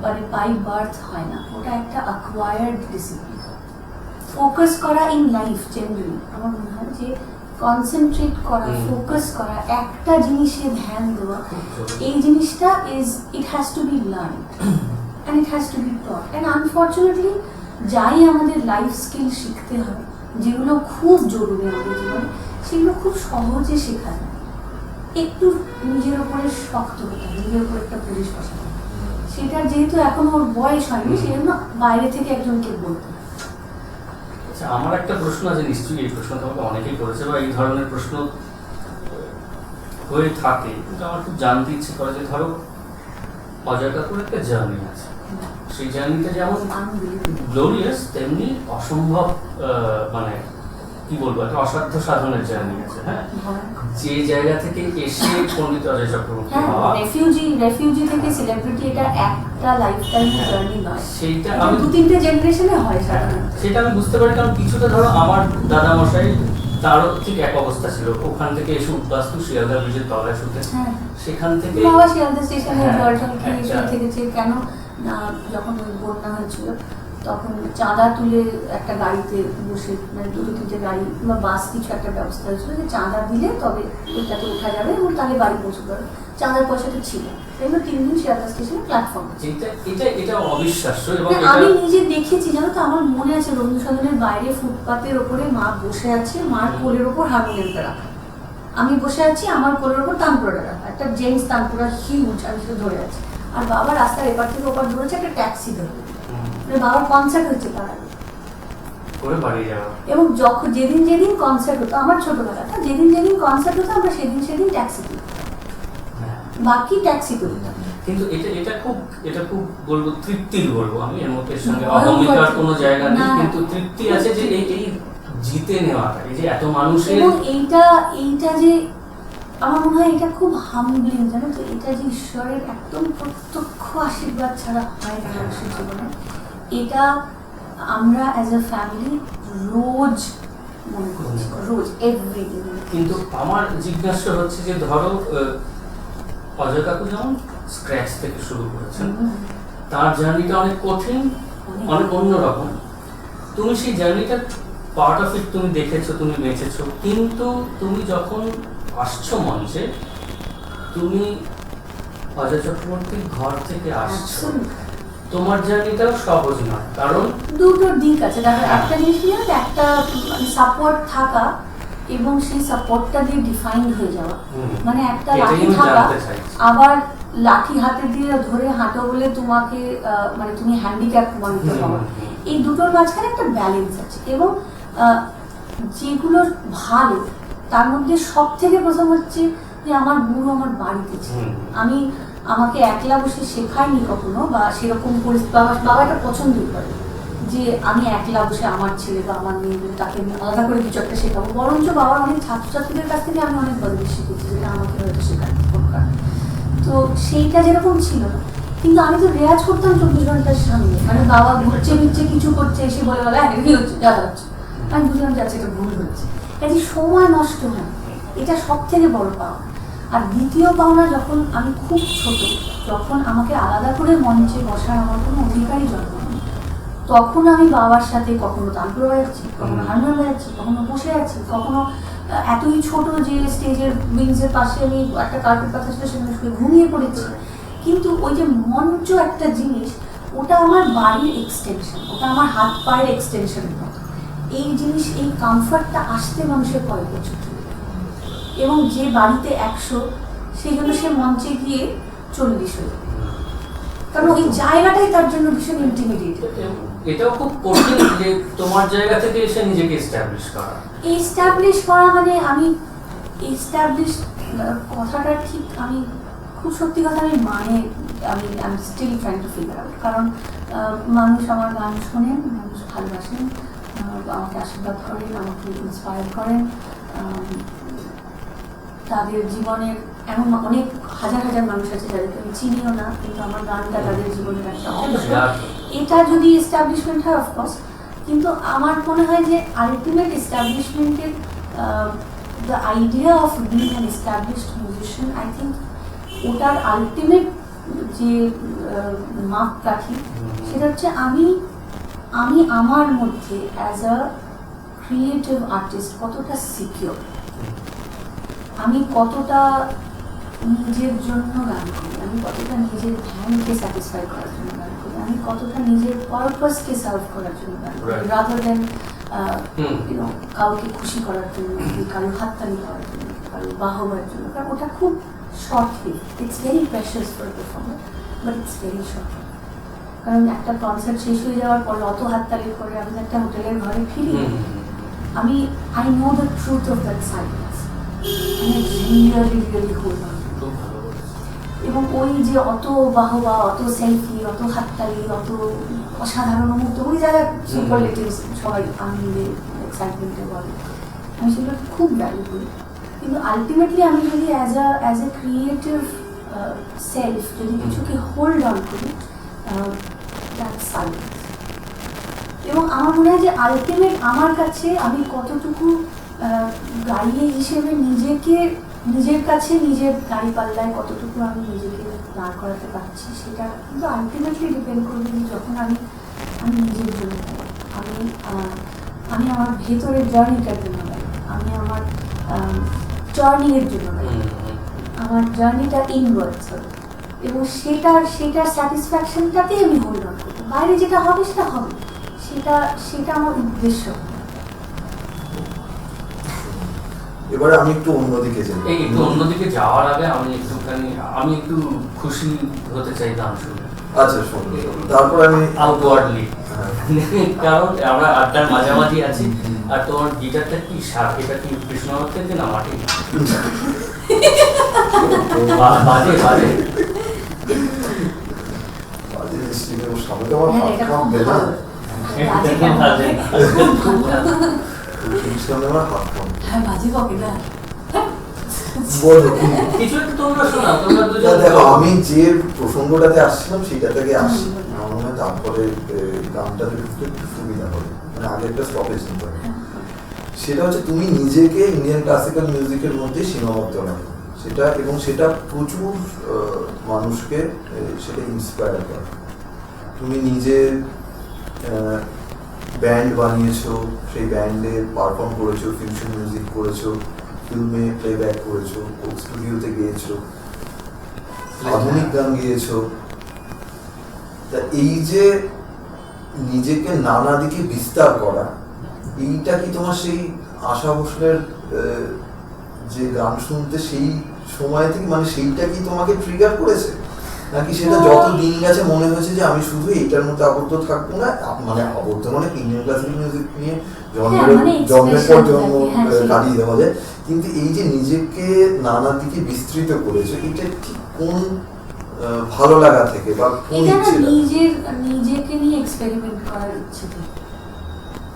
মানে বাই বার্থ হয় না, ওটা একটা অ্যাকোয়ার্ড ডিসিপ্লিন। ফোকাস করা ইন লাইফ জেনারেলি আমার মনে হয় যে কনসেন্ট্রেট করা, ফোকাস করা, একটা জিনিসে ধ্যান দেওয়া, এই জিনিসটা it has to be learned and it has to be taught. And unfortunately যাই আমাদের লাইফ স্কিল শিখতে হয়, যেগুলো খুব জরুরি আমাদের জীবনে, সেগুলো খুব সহজে শেখা যায়। একটু নিজের ওপরে শক্ত হতে হবে, নিজের ওপরে একটা পুলিশ বসাতে হবে। সেটা যেহেতু এখনো ওর বয়স হয়নি, সেই জন্য বাইরে থেকে একজনকে বলতে হবে। আচ্ছা, আমার একটা প্রশ্ন আছে, নিশ্চয়ই এই প্রশ্ন তোমাকে অনেকেই করেছে বা এই ধরনের প্রশ্ন হয়ে থাকে, কিন্তু আমার খুব জানতে ইচ্ছে করে যে ধরো অজয় কাকুর একটা জার্নি আছে, সেই জার্নিটা যেমন গ্লোরিয়াস তেমনি অসম্ভব, মানে কি বলবো, একটা অসাধ্য সাধনের জার্নি আছে। হ্যাঁ, যে জায়গা থেকে এসে পণ্ডিত অজয় চক্রবর্তী হওয়া, রেফিউজি থেকে সেলিব্রিটি, এটা একটা লাইফটাইম জার্নি নয়, সেইটা এটা আমি 2-3টে জেনারেশনে হয় সাধারণত। সেটা আমি বুঝতে পারি, কারণ কিছুটা ধরো আমার দাদা মশাই তারও ঠিক এক অবস্থা ছিল, ওখান থেকে এসে উদ্বাস্তু শিয়ালদা ব্রিজের তলায় শুতে, হ্যাঁ, সেখান থেকে বাবা শিয়ালদা স্টেশনে হ্যাঁ, জল টল খেয়ে একটা- শুয়ে থেকেছে। কেন না, যখন ওই বন্যা হয়েছিল তখন চাঁদা তুলে একটা গাড়িতে বসে, মানে 2-3টে গাড়ি বা বাস কিছু একটা ব্যবস্থা হয়েছিল যে চাঁদা দিলে তবে ওইটাতে ওঠা যাবে এবং তাহলে বাড়ি পৌঁছে যাবে। চাঁদার পয়সাটা ছিল, সেগুলো 3 দিন শিয়ালদা স্টেশনে প্ল্যাটফর্ম। এটা অবিশ্বাস্য। এবং আমি নিজে দেখেছি, জানো তো, আমার মনে আছে রবীন্দ্র সদনের বাইরে ফুটপাতের ওপরে মা বসে আছে, মার কোলের ওপর হারমোনিয়ামটা রাখা, আমি বসে আছি, আমার কোলের ওপর তানপুরাটা রাখা, একটা জেন্টস তানপুরা হিউজ, আমি সেটা ধরে আছি, আর বাবা রাস্তার এপার থেকে ওপার ধরেছে একটা ট্যাক্সি ধরে, মানে বাবার কনসার্ট হচ্ছে তার আগে করে বাড়ি যাওয়া। এবং যখন যেদিন কনসার্ট হতো, আমার ছোটবেলাটা যেদিন কনসার্ট হতো আমরা সেদিন ট্যাক্সি তুলি, হ্যাঁ। বাকি ট্যাক্সি তুলি। কিন্তু এটা খুব বলবো তৃপ্তির, বলবো আমি, এর মধ্যে এর সঙ্গে ভয়ঙ্কর অহমিকার কোনো জায়গা নেই, না। কিন্তু তৃপ্তি আছে যে এই জিতে নেওয়াটা, এই যে এত মানুষের। এবং এইটা যে আমার মনে হয় এটা খুব হাম্বলিং, জানো তো, এটা যে ঈশ্বরের একদম প্রত্যক্ষ আশীর্বাদ ছাড়া হয় না মানুষের জীবনে, এটা আমরা অ্যাজ এ ফ্যামিলি রোজ মনে করছি, রোজ এভরিদিন। কিন্তু আমার জিজ্ঞাসা হচ্ছে যে ধরো অজয় কাকু যেমন স্ক্র্যাচ থেকে শুরু করেছেন, তার জার্নিটা অনেক কঠিন, অনেক অন্যরকম। তুমি সেই জার্নিটা পার্ট অফ ইট তুমি দেখেছো, তুমি বেঁচেছো, কিন্তু তুমি যখন আসছো মঞ্চে, তুমি অজয় চক্রবর্তীর ঘর থেকে আসছো, তোমার জার্নিটাও সহজ নয়, কারণ দুটো দিক আছে। দেখো, একটা জিনিস কি জানো, একটা সাপোর্ট থাকা এবং সেই সাপোর্টটা দিয়ে ডিফাইন্ড হয়ে যাওয়া, মানে একটা এটাই লাঠি আমি থাকা, জানতে চাইছি। আবার লাঠি হাতে দিয়ে ধরে হাঁটো বলে তোমাকে মানে তুমি হ্যান্ডিক্যাপ মনে হওয়া, এই দুটোর মাঝখানে একটা ব্যালেন্স আছে। এবং যেগুলো ভালো তার মধ্যে সব থেকে প্রথম হচ্ছে যে আমার গুরু আমার বাড়িতে ছিল, আমাকে একলা বসে শেখায়নি কখনো, বা সেরকম পরিস্থিতি বাবা এটা পছন্দই করে যে আমি একলা বসে আমার ছেলে বা আমার মেয়েদের তাকে আলাদা করে কিছু একটা শেখাবো, বরঞ্চ বাবার অনেক ছাত্রছাত্রীদের কাছ থেকে আমি অনেক বড় শিখেছি যেটা আমাকে হয়তো শেখানো দরকার। তো সেইটা যেরকম ছিল না, কিন্তু আমি তো রেয়াজ করতাম 24 ঘন্টার সামনে, মানে বাবা ঘুরছে নিচ্ছে কিছু করছে, এসে বলে কি হচ্ছে, যা হচ্ছে, আমি বুঝলাম যাচ্ছে এটা ভুল হচ্ছে, কাজে সময় নষ্ট হয়, এটা সব থেকে বড় পাওয়া। আর দ্বিতীয় পাওনা, যখন আমি খুব ছোট, যখন আমাকে আলাদা করে মঞ্চে বসার আমার কোনো অধিকারই জন্ম নেই, তখন আমি বাবার সাথে কখনো তানপুরা বাজাচ্ছি, কখনো হারমোনিয়াম বাজাচ্ছি, কখনো বসে আছি, কখনো এতই ছোট যে স্টেজের উইংসের পাশে আমি একটা কার্পেট পাতা ছিল সেখানে শুয়ে ঘুমিয়ে পড়েছি। কিন্তু ওই যে মঞ্চ একটা জিনিস, ওটা আমার বাড়ির এক্সটেনশন, ওটা আমার হাত পায়ের এক্সটেনশনের মতো। এই জিনিস, এই কমফর্টটা আসতে মানুষের কয়েক বছর, এবং যে বাড়িতে 100 সেই জন্য সে মঞ্চে গিয়ে 40 হয়ে যাবে, কারণ ওই জায়গাটাই তার জন্য ভীষণ ইন্টিমিডিয়েট। এটাও খুব কঠিন যে তোমার জায়গা থেকে এসে নিজেকে এস্টাবলিশ করা। মানে আমি এস্টাবলিশ কথাটা ঠিক, আমি খুব সত্যি কথা, আমি still trying to figure out. কারণ মানুষ আমার গান শোনেন, মানুষ ভালোবাসেন, আমাকে আশীর্বাদ করেন, আমাকে ইন্সপায়ার করেন, তাদের জীবনের এমন অনেক হাজার মানুষ আছে যাদেরকে আমি চিনিও না, কিন্তু আমার গানটা তাদের জীবনের একটা অংশ। এটা যদি এস্টাবলিশমেন্ট হয় অফকোর্স, কিন্তু আমার মনে হয় যে আলটিমেট এস্টাবলিশমেন্টের the idea of being an established musician, I think ওটার আলটিমেট যে মাপকাঠি, সেটা হচ্ছে আমি আমার মধ্যে অ্যাজ আ ক্রিয়েটিভ আর্টিস্ট কতটা সিকিউর, আমি কতটা নিজের জন্য গান করি, আমি কতটা নিজের ধ্যানকে স্যাটিসফাই করার জন্য গান করি, আমি কতটা নিজের পারপাসকে সার্ভ করার জন্য গান করি, রাদার দেন কাউকে খুশি করার জন্য, কারো হাততালি করার জন্য, কারো বাহবার জন্য, কারণ ওটা খুব short leave. It's very precious for performer, but it's very short. কারণ একটা কনসার্ট শেষ হয়ে যাওয়ার পর অত হাততালির পরে আমি একটা হোটেলের ঘরে ফিরি, আমি I know the truth of that silence, really really hold on. এবং ওই যে অত বাহবা, অত সেলফি, অত হাততালি, অত অসাধারণ মুহূর্ত, ওই যারা সুপারলেটিভস সবাই আনন্দে এক্সাইটমেন্টে বলে, আমি সেগুলো খুব ভ্যালু করি। কিন্তু আলটিমেটলি আমি যদি অ্যাজ এ ক্রিয়েটিভ সেলফ যদি কিছুকে হোল্ড অন করি, দ্যাটস সাইলেন্স। এবং আমার মনে হয় যে আলটিমেট আমার কাছে আমি কতটুকু গাইয়ে হিসেবে নিজের কাছে নিজের গাড়ি পাল্লায় কতটুকু আমি নিজেকে দাঁড় করাতে পারছি, সেটা কিন্তু আলটিমেটলি ডিপেন্ড করবে যে যখন আমি নিজের জন্য গাই, আমি আমার ভেতরের জার্নিটার জন্য গাই, আমি আমার জার্নিংয়ের জন্য গাই, আমার জার্নিটা ইনওয়ার্ডস হবে, এবং সেটার স্যাটিসফ্যাকশনটাতেই আমি হোল্ড অন করবো। বাইরে যেটা হবে সেটা হবে, সেটা আমার উদ্দেশ্য। এবারে আমি একটু অন্যদিকে যাই। একটু অন্যদিকে যাওয়ার আগে আমি একটু খুশি হতে চাই গান শুনে। আচ্ছা শোনো, তারপর আমি আউটওয়ার্ডলি, কারণ আমরা আড্ডার মাঝামাঝি আছি, আর তোমার গিটারটা কি শার্প, এটা কি কৃষ্ণনগর থেকে না মাটি? বাজে বাজে সামনে তো আমার হাত কাঁপবে না, সামনে আমার হাত কাঁপবে। কিছু একটু তোমরা শোনা, তোমরা দেখো আমি যে প্রসঙ্গটাতে আসছিলাম সেটা থেকে আসছি, আমার মনে হয় তারপরে গানটা একটু সুবিধা হবে, মানে আগে একটা স্টপেজ নিতে হবে। সেটা হচ্ছে তুমি নিজেকে ইন্ডিয়ান ক্লাসিক্যাল মিউজিকের মধ্যে সীমাবদ্ধ রাখো, সেটা এবং সেটা প্রচুর মানুষকে সেটা ইন্সপায়ার করে। তুমি নিজে ব্যান্ড বানিয়েছো, সেই ব্যান্ডে পারফর্ম করেছো, ফিউশন মিউজিক করেছো, ফিল্মে প্লেব্যাক করেছো, কোক স্টুডিওতে গিয়েছো, আধুনিক গান গিয়েছো। তা এই যে নিজেকে নানা দিকে বিস্তার করা, এইটা কি তোমার সেই আশা ভোসলের যে গান শুনতে সেই সময় থেকে, মানে সেইটা কি তোমাকে ট্রিগার করেছে, নাকি সেটা যত দিন গেছে মনে হয়েছে যে আমি শুধু এইটার মধ্যে আবদ্ধ থাকবো না, মানে আবদ্ধ মানে ইন্ডিয়ান ক্লাসিক্যাল মিউজিক নিয়ে জন্মের পর জন্ম কাটিয়ে দেওয়া যায়, কিন্তু এই যে নিজেকে নানা দিকে বিস্তৃত করেছে, এটা ঠিক কোন ভালো লাগা থেকে বা কোন ইচ্ছে, নিজেকে নিয়ে এক্সপেরিমেন্ট করার ইচ্ছে থেকে।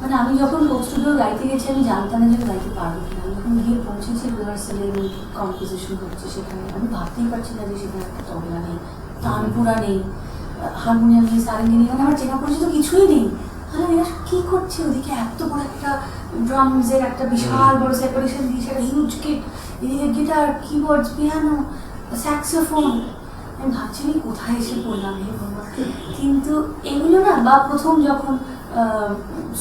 মানে আমি যখন কোক স্টুডিও গাইতে গেছি আমি জানতাম না যে গাইতে পারবো কিনা। আমি যখন গিয়ে পৌঁছেছি রিহার্সালে, কম্পোজিশন হচ্ছে সেখানে, আমি ভাবতেই পারছি না যে সেখানে একটা তবলা নেই, তানপুরা নেই, হারমোনিয়াম নেই, সারেঙ্গি নেই, মানে আমার চেনা পরিচিত কিছুই নেই। তাহলে এরা কি করছে ওদিকে, এত বড় একটা ড্রামসের একটা বিশাল বড় সেপারেশন দিয়েছে, একটা হিউজ কিট, এদিকে গিটার, কিবোর্ড, পিয়ানো, স্যাক্সোফোন। আমি ভাবছি আমি কোথায় এসে পড়লাম এই ভগবান। কিন্তু এগুলো না, বা প্রথম যখন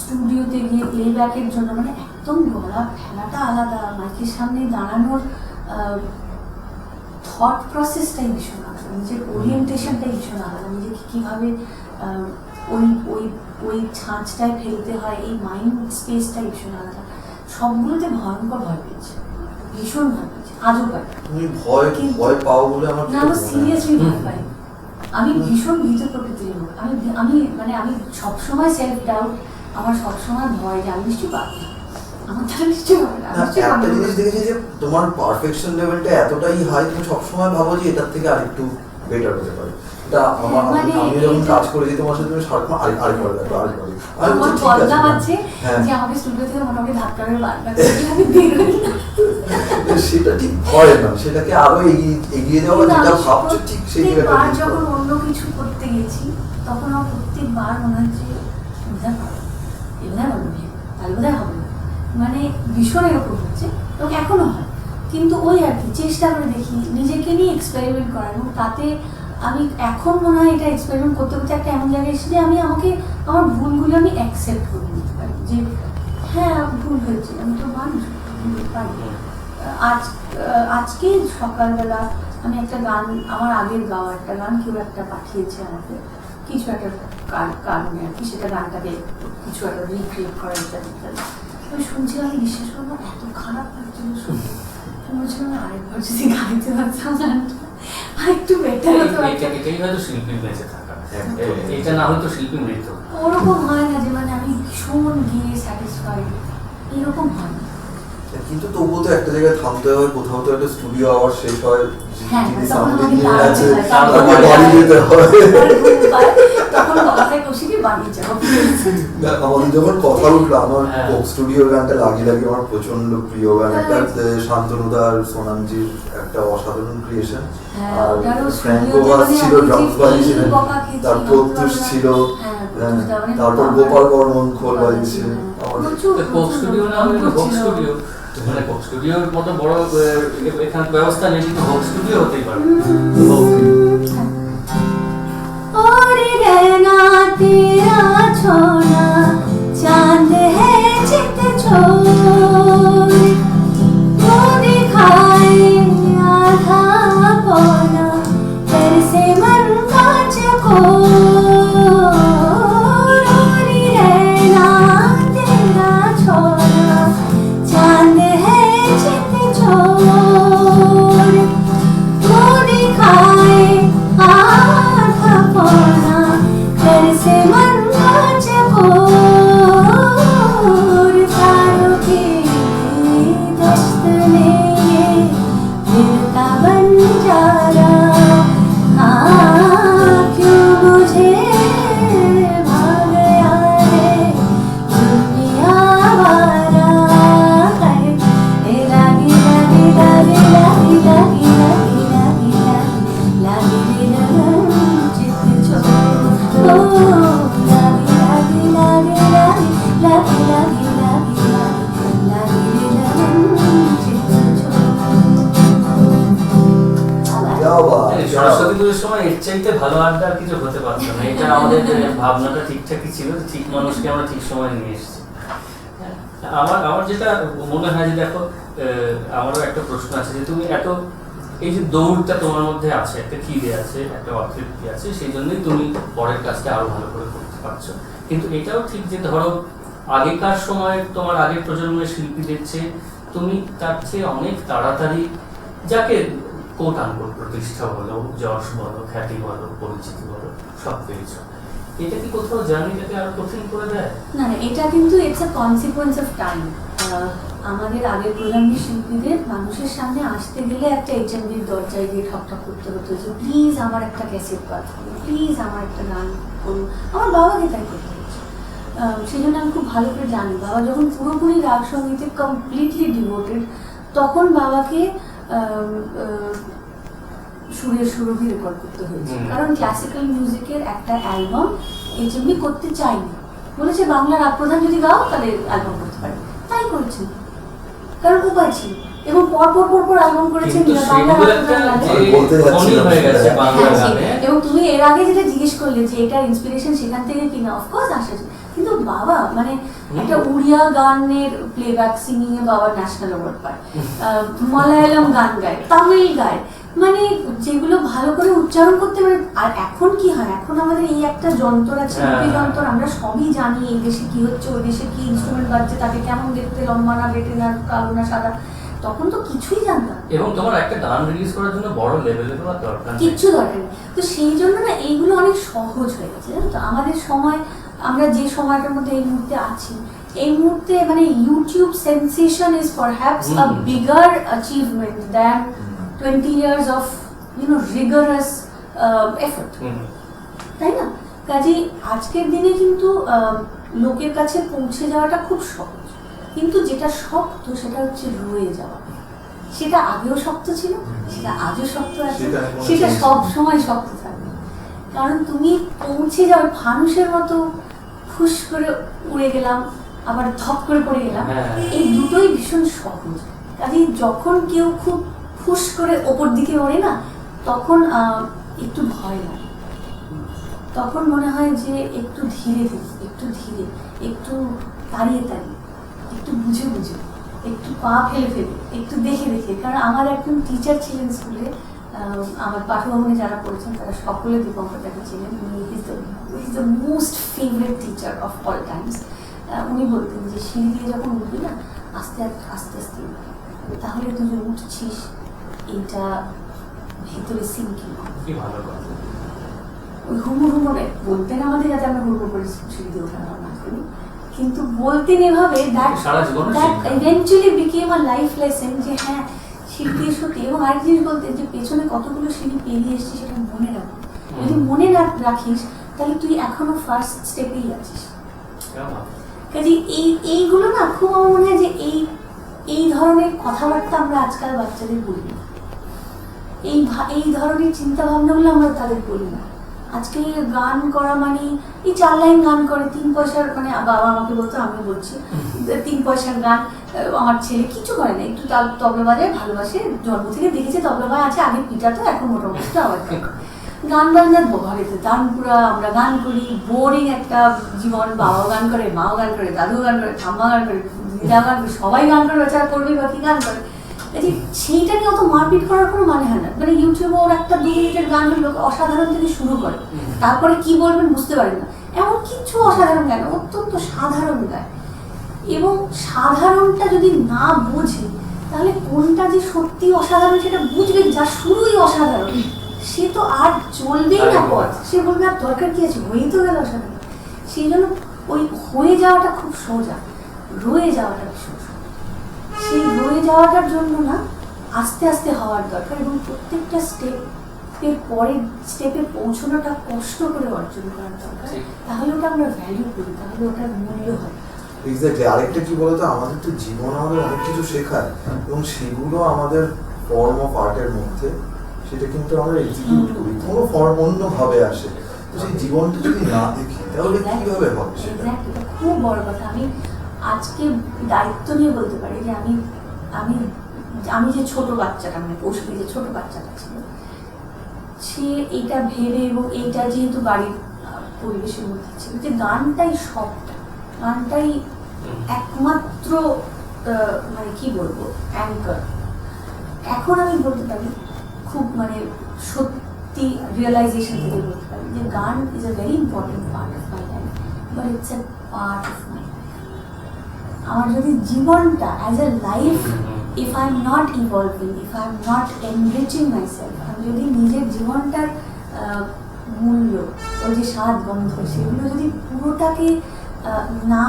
স্টুডিওতে গিয়ে প্লেব্যাকের জন্য, মানে একদম গলা ফেলাটা আলাদা, মাইকের সামনে দাঁড়ানোর থট প্রসেসটাই ভীষণ আলাদা, নিজের ওরিয়েন্টেশনটাই ভীষণ আলাদা, নিজেকে কীভাবে ওই ছাঁচটায় ফেলতে হয়, এই মাইন্ড স্পেসটাই ভীষণ আলাদা। সবগুলোতে ভয়ঙ্কর ভয় পেয়েছে, ভীষণ ভয় পেয়েছে, আজও পাই। তুমি ভয় পাও বলে আমার না, আমি সিরিয়াসলি ভয় পাই। আমি ভীষণ ভীত প্রকৃতির লোক। আমি সবসময় সেলফ ডাউট, আমার সবসময় ভয় যে আমি নিশ্চয়ই পারবো না, আমার দ্বারা নিশ্চয়ই হবে না। একটা জিনিস দেখেছি যে তোমার পারফেকশন লেভেলটা এতটাই হাই, তুমি সবসময় ভাবো যে এটার থেকে আরেকটু বেটার হতে পারে। এটা আমি যখন কাজ করেছি তোমার সাথে, তুমি সারাক্ষণ আরেকবার দেখো, আরেকবার আমার বদনাম আছে যে আমাকে স্টুডিও থেকে মোটামুটি ধাক্কা মেরে বারবার আমি বের হই না। সেটা ঠিক হয় না, সেটাকে আরো এগিয়ে যাওয়া, যেটা ভাবছো ঠিক সেই জায়গাটা। যখন অন্য কিছু করতে গেছি তখন আমার প্রত্যেকবার মনে হচ্ছে বোধহয় পারবো, এবার হবে, তাহলে বোধহয় হবে না, মানে ভীষণ এরকম হচ্ছে, এবং এখনো হয়। কিন্তু ওই আর কি, চেষ্টা করে দেখি নিজেকে নিয়ে এক্সপেরিমেন্ট করার, এবং তাতে আমি এখন মনে হয় এটা এক্সপেরিমেন্ট করতে করতে একটা এমন জায়গায় এসেছি যে আমার ভুলগুলো আমি অ্যাকসেপ্ট করে নিতে পারি, যে হ্যাঁ ভুল হয়েছে, আমি তো মানুষ পারি। আজকে সকালবেলা আমি একটা গান, আমার আগের গাওয়া একটা গান কেউ একটা পাঠিয়েছে আমাকে, কিছু একটা কারণে আর কি, সেটা গানটাকে কিছু একটা রিক্রিয়েট করা ইত্যাদি ইত্যাদি। আমি শুনছিলাম, আমি বিশ্বাস করবো এত খারাপ লাগছিল শুনতে, আমি বলছিলাম আরেকবার যদি গাইতে পারতাম গানটা আরেকটু বেটার হতো। এটাই হয়তো শিল্পীর বেঁচে থাকা, এটা না হয়তো শিল্পী মৃত। ওরকম হয় না যে মানে আমি ভীষণ গিয়ে স্যাটিসফাইড, এরকম হয় না। কিন্তু তবুও তো একটা জায়গায় থামতে হয়, কোথাও তো একটা স্টুডিও আওয়ার শেষ হয়, হ্যাঁ, যিনি তখন সাউন্ড আমাকে ইঞ্জিনিয়ার তাড়াতে আছে হয়, তারপর তাকে বাড়ি যেতে হয়। তখন গলাটায় কষিয়ে দিয়ে বানিয়ে যাবো। আমাদের যখন কথা উঠলো, আমার হ্যাঁ। কোক স্টুডিওর গানটা লাগি লাগি আমার প্রচন্ড প্রিয় গান, একটা শান্তনুদা আর সোনামজির একটা অসাধারণ ক্রিয়েশন। হ্যাঁ, আর ওটারও ফ্র্যাঙ্কো studio তে বাস মানে ছিল, আমি ড্রামস যে বাজিয়েছিলেন, বকা খেয়েছি, তার প্রত্যুষ ছিল, হ্যাঁ, প্রত্যুষ দা মানে তারপর বাবা। গোপাল বর্মন খোল বাজিয়েছে। আমার প্রচুর, কোক প্রচুর স্টুডিও না হলে প্রচুর হোক ছিল। স্টুডিও, মানে কোক স্টুডিওর মতো বড় এখানে ব্যবস্থা নেই, কিন্তু হোক স্টুডিও হতেই পারে। और रहना तेरा छोड़ा चांद है चित छोड़, वो दिखाए आधा पौना कर से मन का चकोर। और रहना तेरा छोड़ा चांद है चित छोड़, वो दिखाए आधा पौना कर से मन का चकोर। तारों की दस्त में ये दिल का बंजारा, हाँ क्यों मुझे भा गया रे दुनिया वारा है। लागी लागी लागी लागी लागी लागी लागी लागी लगन चित छोड़, ओ लागी लागी लागी लागी लागी लागी लागी लागी लगन चित क्या बात, এই সরস্বতী পুজোর সময় এর চাইতে ভালো আড্ডা আর কিছু হতে পারতো না। এটা আমাদের ভাবনাটা ঠিকঠাকই ছিল, ঠিক মানুষকে আমরা ঠিক সময় নিয়ে এসেছি। আমার যেটা মনে হয় যে দেখো, আমারও একটা প্রশ্ন আছে যে তুমি এত এই যে দৌড়টা তোমার মধ্যে আছে, একটা খিদে আছে, একটা অতৃপ্তি আছে, সেই জন্যই তুমি পরের কাজটা আরো ভালো করে করতে পারছো। কিন্তু এটাও ঠিক যে ধরো আগেকার সময় তোমার আগের প্রজন্মের শিল্পীদের চেয়ে তুমি তার চেয়ে অনেক তাড়াতাড়ি, যাকে কোট আনকোট প্রতিষ্ঠা বলো, যশ বলো, খ্যাতি বলো, পরিচিতি বলো, সব পেয়েছো। এটা কি কোথাও জার্নিটাকে আরো কঠিন করে দেয়? না না, এটা কিন্তু it's a consequence of time. আমাদের আগের প্রজন্মের শিল্পীদের মানুষের সামনে আসতে গেলে একটা এইচএমডির দরজায় গিয়ে ঠকঠক করতে হতো যে প্লিজ আমার একটা ক্যাসেট পাঠাবো, প্লিজ আমার একটা গান করুন। আমার বাবাকে তাই করতে হচ্ছে। সেই জন্য আমি খুব ভালো করে জানি, বাবা যখন পুরোপুরি রাগ সঙ্গীতে কমপ্লিটলি ডিভোটেড, তখন বাবাকে সুরের সুরভি রেকর্ড করতে হয়েছে। কারণ ক্লাসিক্যাল মিউজিকের একটা অ্যালবাম এইচএমডি করতে চাইনি, বলেছে বাংলা রাগ প্রধান যদি গাও তাহলে অ্যালবাম করতে পারে, তাই করেছেন, কারণ উপায় ছিল। এবং পর অ্যালবাম করেছেন বাংলা রাগ প্রধান গানে। এবং তুমি এর আগে যেটা জিজ্ঞেস করলে যে এটার ইন্সপিরেশন সেখান থেকে কিনা, অফকোর্স আসে। কিন্তু বাবা মানে একটা উড়িয়া গানের প্লেব্যাক সিঙ্গিং এ বাবা ন্যাশনাল অ্যাওয়ার্ড পায়, মালায়ালাম গান গায়, তামিল গায়, মানে যেগুলো ভালো করে উচ্চারণ করতে পারে। আর এখন কি হয়, এখন আমাদের এই একটা যন্ত্র আছে, যন্ত্র, আমরা সবই জানি এই দেশে কি হচ্ছে, ওই দেশে কি ইনস্ট্রুমেন্ট বাজছে, তাকে কেমন দেখতে, লম্বা না বেটে না কালো না সাদা, তখন তো কিছুই জানতাম। এবং তোমার একটা গান রিলিজ করার জন্য বড় লেভেলের দরকার নেই, কিচ্ছু দরকার নেই। তো সেই জন্য না এইগুলো অনেক সহজ হয়ে গেছে, জানো তো। আমাদের সময়, আমরা যে সময়টার মধ্যে এই মুহূর্তে আছি, এই মুহূর্তে মানে YouTube sensation is perhaps a bigger achievement than 20 years of rigorous effort, তাই না? কাজেই আজকের দিনে কিন্তু লোকের কাছে পৌঁছে যাওয়াটা খুব সহজ, কিন্তু যেটা শক্ত সেটা হচ্ছে রয়ে যাওয়া। সেটা আগেও শক্ত ছিল, সেটা আজও শক্ত আছে, সেটা সব সময় শক্ত থাকবে। কারণ তুমি পৌঁছে যাও ফানুষের মতো, ফুস করে উড়ে গেলাম আবার ধপ করে পড়ে গেলাম, এই দুটোই ভীষণ সহজ। কাজেই যখন কেউ খুব ফুস করে ওপর দিকে ওড়ে না, তখন একটু ভয় লাগে, তখন মনে হয় যে একটু ধীরে ধীরে, একটু ধীরে, একটু তাড়িয়ে তাড়িয়ে, একটু বুঝে বুঝে, একটু পা ফেলে ফেলে, একটু দেখে দেখে। কারণ আমার একজন টিচার ছিলেন স্কুলে, আমার পাঠভবনে যারা পড়েছেন তারা সকলে দীপঙ্কর দাকে ছিলেন। উনি is the most favourite teacher of all Times. উনি বলতেন যে সিঁড়ি দিয়ে যখন উঠবি না আস্তে আস্তে আস্তে উঠবি, তাহলে তুই যে উঠছিস এইটা ভেতরে সিঙ্কিং হয়। কি ভালো কথা। ওই হুমুর বলতেন আমাদের, যাতে আমরা হুড়মুড় করে সিঁড়ি দিয়ে ওঠা না করি, কিন্তু বলতেন এভাবে সারা জীবন eventually became a life lesson যে হ্যাঁ সিঁড়ি দিয়ে সত্যি। এবং আরেক জিনিস বলতেন যে পেছনে কতগুলো সিঁড়ি পেরিয়ে এসেছিস সেটা মনে রাখ, যদি মনে না রাখিস তাহলে তুই এখনো ফার্স্ট স্টেপেই আছিস। কাজে এইগুলো না খুব আমার মনে হয় যে এই ধরনের কথাবার্তা আমরা আজকাল বাচ্চাদের বলি না, এই ধরনের চিন্তা ভাবনাগুলো আমরা তাদের বলি না। আজকে গান করা মানে এই 4 লাইন গান করে 3 পয়সার, মানে বাবা আমাকে বলতো, আমি বলছি 3 পয়সার গান। আমার ছেলে কিছু করে না, একটু তবলা বাজায়, ভালোবাসে, জন্ম থেকে দেখেছে তবলা বাজা আছে, আগে পিটা তো এখন মোটামুটি আবার গান বাজনার ঘরেতে তানপুরা আমরা গান করি, বোরিং একটা জীবন। বাবাও গান করে, মাও গান করে, দাদুও গান করে, ঠাম্মা গান করে, দিদা গান করে, সবাই গান করে, বেচারা করবেই বাকি গান করে। সেইটাকে অত মারপিট করার কোনো মানে হয় না। মানে ইউটিউবে ওর একটা 2 মিনিটের গান লোক অসাধারণ থেকে শুরু করে, তারপরে কি বলবেন বুঝতে পারেন না। এমন কিছু অসাধারণ গান, অত্যন্ত সাধারণ গান। এবং সাধারণটা যদি না বোঝে তাহলে কোনটা যে সত্যি অসাধারণ সেটা বুঝবে। যা শুরুই অসাধারণ সে তো আর চলবেই না পথ, সে বলবে আর দরকার কি আছে, হয়েই তো গেল অসাধারণ। সেই জন্য ওই হয়ে যাওয়াটা খুব সোজা, রয়ে যাওয়াটা সোজা। সেই রয়ে যাওয়াটার জন্য না আস্তে আস্তে হওয়ার দরকার, এবং প্রত্যেকটা স্টেপের পরের স্টেপে পৌঁছানোটা কষ্ট করে অর্জন করার দরকার। তাহলে ওটা আমরা ভ্যালু করি, তাহলে ওটার মূল্য হয়। এক্স্যাক্টলি। আরেকটা কি বলতো, আমাদের তো জীবন আমাদের অনেক কিছু শেখায়, এবং সেগুলো আমাদের ফর্ম অফ আর্টের মধ্যে সেটা কিন্তু আমরা এক্সিকিউট করি, কোনো ফর্ম অন্যভাবে আসে। তো সেই জীবনটা যদি না দেখি তাহলে কিভাবে হবে সেটা? এটা খুব বড় কথা। আমি আজকে দায়িত্ব নিয়ে বলতে পারি যে আমি আমি আমি যে ছোট বাচ্চাটা, মানে কৌশলী যে ছোট বাচ্চাটা ছিল, সে এইটা ভেবে, এবং এইটা যেহেতু বাড়ির পরিবেশের মধ্যে ছিল যে গানটাই সবটা, গানটাই একমাত্র মানে কি বলবো অ্যাঙ্কার। এখন আমি বলতে পারি খুব মানে সত্যি রিয়েলাইজেশন থেকে বলতে পারি যে গান is a very important part of my life, but it's a part of my life. আমার যদি জীবনটা as a life, if I'm not evolving, if I'm not enriching myself, আমি যদি নিজের জীবনটার মূল্য, ওই যে স্বাদ গন্ধ, সেগুলো যদি পুরোটাকে না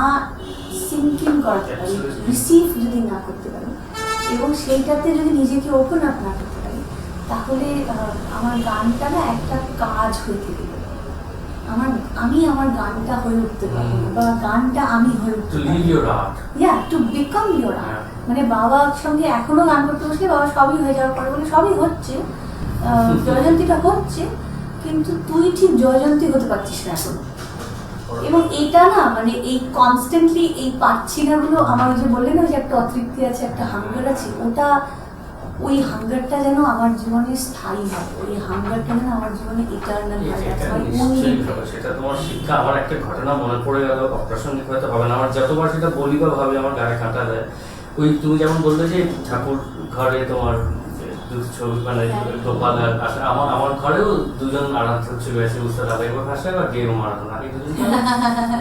সিঙ্কিং করাতে পারি, রিসিভ যদি না করতে পারি, এবং সেইটাতে যদি নিজেকে ওপেন আপ না করতে পারি, তাহলে আমার গানটা না একটা কাজ হয়ে থেকে যাবে। আমি আমার গানটা হয়ে উঠতে পারবো না, বা গানটা আমি হয়ে উঠতে পারবো, টু বিকাম ইউর আর্ট। মানে বাবার সঙ্গে এখনো গান করতে বসলে বাবা সবই হয়ে যাওয়ার পরে বলে সবই হচ্ছে, জয়জন্তীটা হচ্ছে, কিন্তু তুই ঠিক জয়জন্তী হতে পারছিস না এখনো। এবং এটা না মানে এই কনস্ট্যান্টলি এই পাচ্ছি না গুলো, আমার ওই যে বললেন না যে একটা অতৃপ্তি আছে, একটা হাঙ্গার আছে, ওটা ওই হাঙ্গারটা যেন আমার জীবনে স্থায়ী হয়, ওই হাঙ্গারটা যেন আমার জীবনে ইটারনাল হয়। সেটা তোমার শিক্ষা। আমার একটা ঘটনা মনে পড়ে গেল, অপ্রাসঙ্গিক হয়তো হবে না, আমার যতবার সেটা বলি বা ভাবে আমার গায়ে কাঁটা দেয়। ওই তুমি যেমন বললে যে ঠাকুর ঘরে তোমার মানে গোপাল আসে, আমার ঘরেও 2জন আরাধ্য ছিল, উস্তাদ আলাইবর খাসা বা গেরু মারাধনা, এই 2জন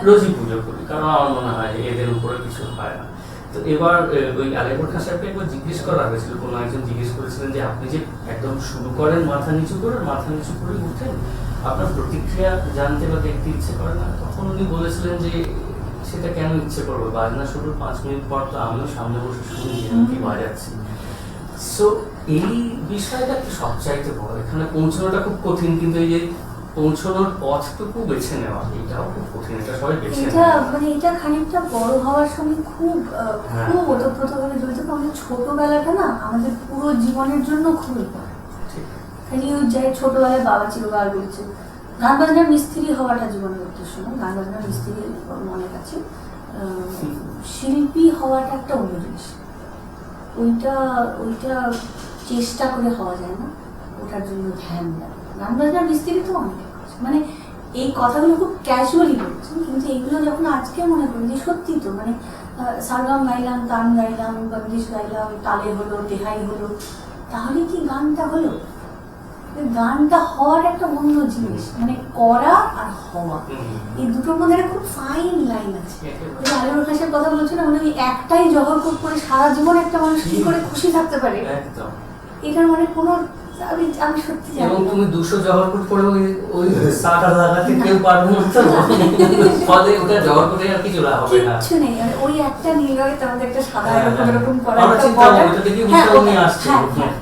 রোজই পুজো করি, কারণ আমার মনে হয় এদের উপরে কিছু হয় না। তো এবার ওই আলাইবর খাসাকে একবার জিজ্ঞেস করা হয়েছিল, কোনো একজন জিজ্ঞেস করেছিলেন যে আপনি যে একদম শুরু করেন মাথা নিচু করে উঠেন, আপনার প্রতিক্রিয়া জানতে বা দেখতে ইচ্ছে করে না? তখন উনি বলেছিলেন যে সেটা কেন ইচ্ছে করবে, বাজনা শুরুর 5 মিনিট পর তো আমিও সামনে বসে শুনি যে আমি কি বাজাচ্ছি। সো এই বিষয়টা কি সবচাইতে বড়, এখানে পৌঁছানোটা খুব কঠিন, কিন্তু এই যে পৌঁছানোর পথটুকু বেছে নেওয়া এটাও খুব কঠিন, এটা সবাই বেছে নেয়। মানে এটা খানিকটা বড় হওয়ার সঙ্গে খুব খুব ওতপ্রোতভাবে জড়িত। আমাদের ছোটবেলাটা না আমাদের পুরো জীবনের জন্য খুব ইম্পর্টেন্ট। যাই ছোটবেলায় বাবা ছিল বার বলছে গান বাজনার মিস্ত্রি হওয়াটা জীবনের উদ্দেশ্য নয়, গান বাজনার মিস্ত্রি মনে কাছে, শিল্পী হওয়াটা একটা অন্য জিনিস। ওইটা চেষ্টা করে হওয়া যায় না, ওটার জন্য ধ্যান দেয়। গান বাজনার মিস্ত্রি তো অনেক মানে এই কথাগুলো খুব ক্যাজুয়ালি বলছি, কিন্তু এইগুলো যখন আজকে মনে করি যে সত্যি তো, মানে সারগাম গাইলাম, তান গাইলাম, বন্দিশ গাইলাম, তালে হলো, তেহাই হলো, তাহলে কি গানটা হলো? গানটা হওয়ার একটা অন্য জিনিস, মানে করা আর হওয়া, হুম। এই দুটোর মধ্যে একটা খুব ফাইন লাইন আছে। একেবারে। আলিবুর খাসের কথা বলছো না, মানে ওই একটাই জবরদস্ত করে সারা জীবন একটা মানুষ কি করে খুশি থাকতে পারে, একদম। এটার মানে কোনো আমি সত্যি জানি এবং না। তুমি 200 জহরকুট করে ওই সাটা লাগাতে কেউ পারবে না তো। ফলে ওটা জহর করে আর কিছু লাভ হবে না। কিচ্ছু নেই, মানে ওই একটা নীল রঙের তার মধ্যে একটা সাদা হ্যাঁ, এরকম হ্যাঁ। এরকম করা আমরা একটা চিন্তা border। ওইটা দেখে হ্যাঁ, বুঝতেও ওটা- নিয়ে আসছে। হ্যাঁ, হ্যাঁ।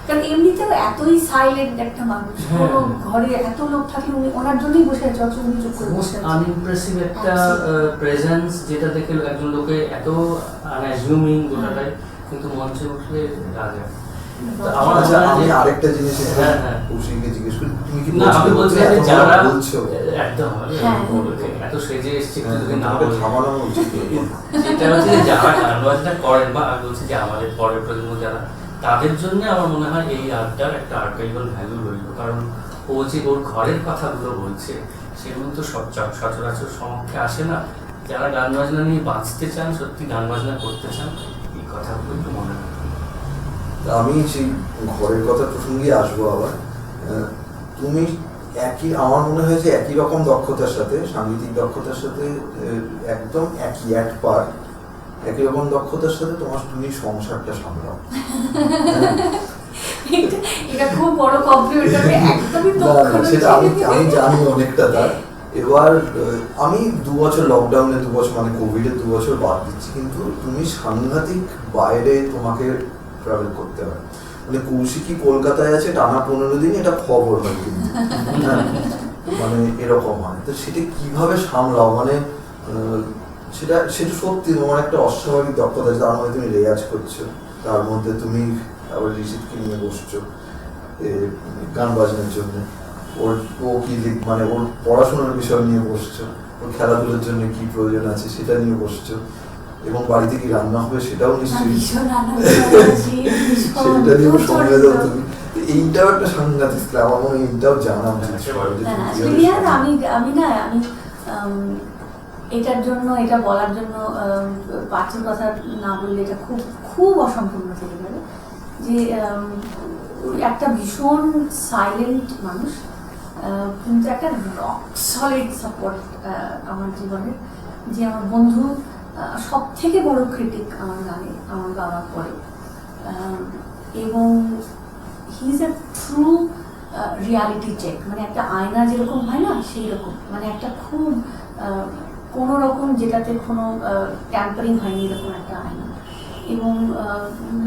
কারণ এমনিতেও এতই সাইলেন্ট একটা মানুষ, হ্যাঁ। কোনো ঘরে এত লোক থাকলে উনি ওনার জন্যই বসে আছে, অথচ উনি চুপ করে মোস্ট বসে আছে। আনইমপ্রেসিভ একটা Absolutely. প্রেজেন্স, যেটা দেখে একজন লোকে এত আনঅ্যাজিউমিং গোটাটাই, কিন্তু মঞ্চে উঠলে রাজা। তো আমার আচ্ছা, মনে হয় আমি যে- আরেকটা জিনিস হ্যাঁ, হ্যাঁ। কৌশিককে জিজ্ঞেস করি, তুমি কি না, আমি বলছি যে এত যারা ভালো বলছো? একদম হ্যাঁ। এত সেজে এসছে হ্যাঁ, যদি না তোমাকে বলি। থামানো উচিত। যেটা হচ্ছে যে যারা গান বাজনা করেন, বা আমি বলছি যে আমাদের পরের প্রজন্ম যারা, তাদের জন্য আমার মনে হয় এই আর্টটার একটা আর্কাইভাল ভ্যালু রইল। কারণ ও যে ওর ঘরের কথাগুলো বলছে, সেগুলো তো সব সচরাচর সমক্ষে আসে না। যারা গান বাজনা নিয়ে বাঁচতে চান, সত্যি গান বাজনা করতে চান, এই কথাগুলো একটু মনে রাখবেন। তা আমি সেই ঘরের কথা প্রসঙ্গে আসবো আবার। তুমি আমার মনে হয় যে একই রকম দক্ষতার সাথে, সাংগীতিক দক্ষতার সাথে একদম একই এক পার, একই রকম দক্ষতার সাথে তুমি সংসারটা সামলাও। এটা খুব বড় কমপ্লিমেন্ট, আমি একদমই না, দক্ষ না, নই। সেটা আমি জানি অনেকটা তার। এবার আমি 2 বছর লকডাউনে 2 বছর মানে কোভিডে 2 বছর বাদ দিচ্ছি, কিন্তু তুমি সাংঘাতিক বাইরে তোমাকে ট্রাভেল করতে হয়। মানে কৌশিকী কলকাতায় আছে টানা 15 দিন, এটা খবর হয় কিন্তু। হ্যাঁ, মানে এরকম হয়। তো সেটা কিভাবে সামলাও, মানে সেটা সত্যি তোমার একটা অস্বাভাবিক দক্ষতা। তার মধ্যে তুমি রেয়াজ করছো, তার মধ্যে তুমি আবার ঋষিতকে নিয়ে বসছো গান বাজনার জন্য, ও কি মানে ওর পড়াশোনার বিষয় নিয়ে বসছো, ওর খেলাধুলার জন্য কি প্রয়োজন আছে সেটা নিয়ে বসছো, এবং বাড়িতে কি রান্না হবে সেটাও নিশ্চয়ই ভীষণ আনন্দ পাচ্ছি, ভীষণ সেটা নিয়েও সময় দাও প্রচন্ড। তুমি। এইটাও একটা সাংঘাতিক ছিল, আমার মনে হয় এইটাও জানা উচিত সবার যে না, না, তুমি আসলে কিভাবে রিয়াজ, আমি এটার জন্য, এটা বলার জন্য পার্থের কথা না বললে এটা খুব খুব অসম্পূর্ণ থেকে যাবে। যে একটা ভীষণ সাইলেন্ট মানুষ, কিন্তু একটা রক সলিড সাপোর্ট আমার জীবনে। যে আমার বন্ধু, সব থেকে বড় ক্রিটিক আমার গানে, আমার গাওয়ার পরে, এবং he is a true reality check, মানে একটা আয়না যেরকম হয় না, সেই রকম, মানে একটা খুব কোনো রকম যেটাতে কোনো ট্যাম্পারিং হয়নি, এরকম একটা আয়না। এবং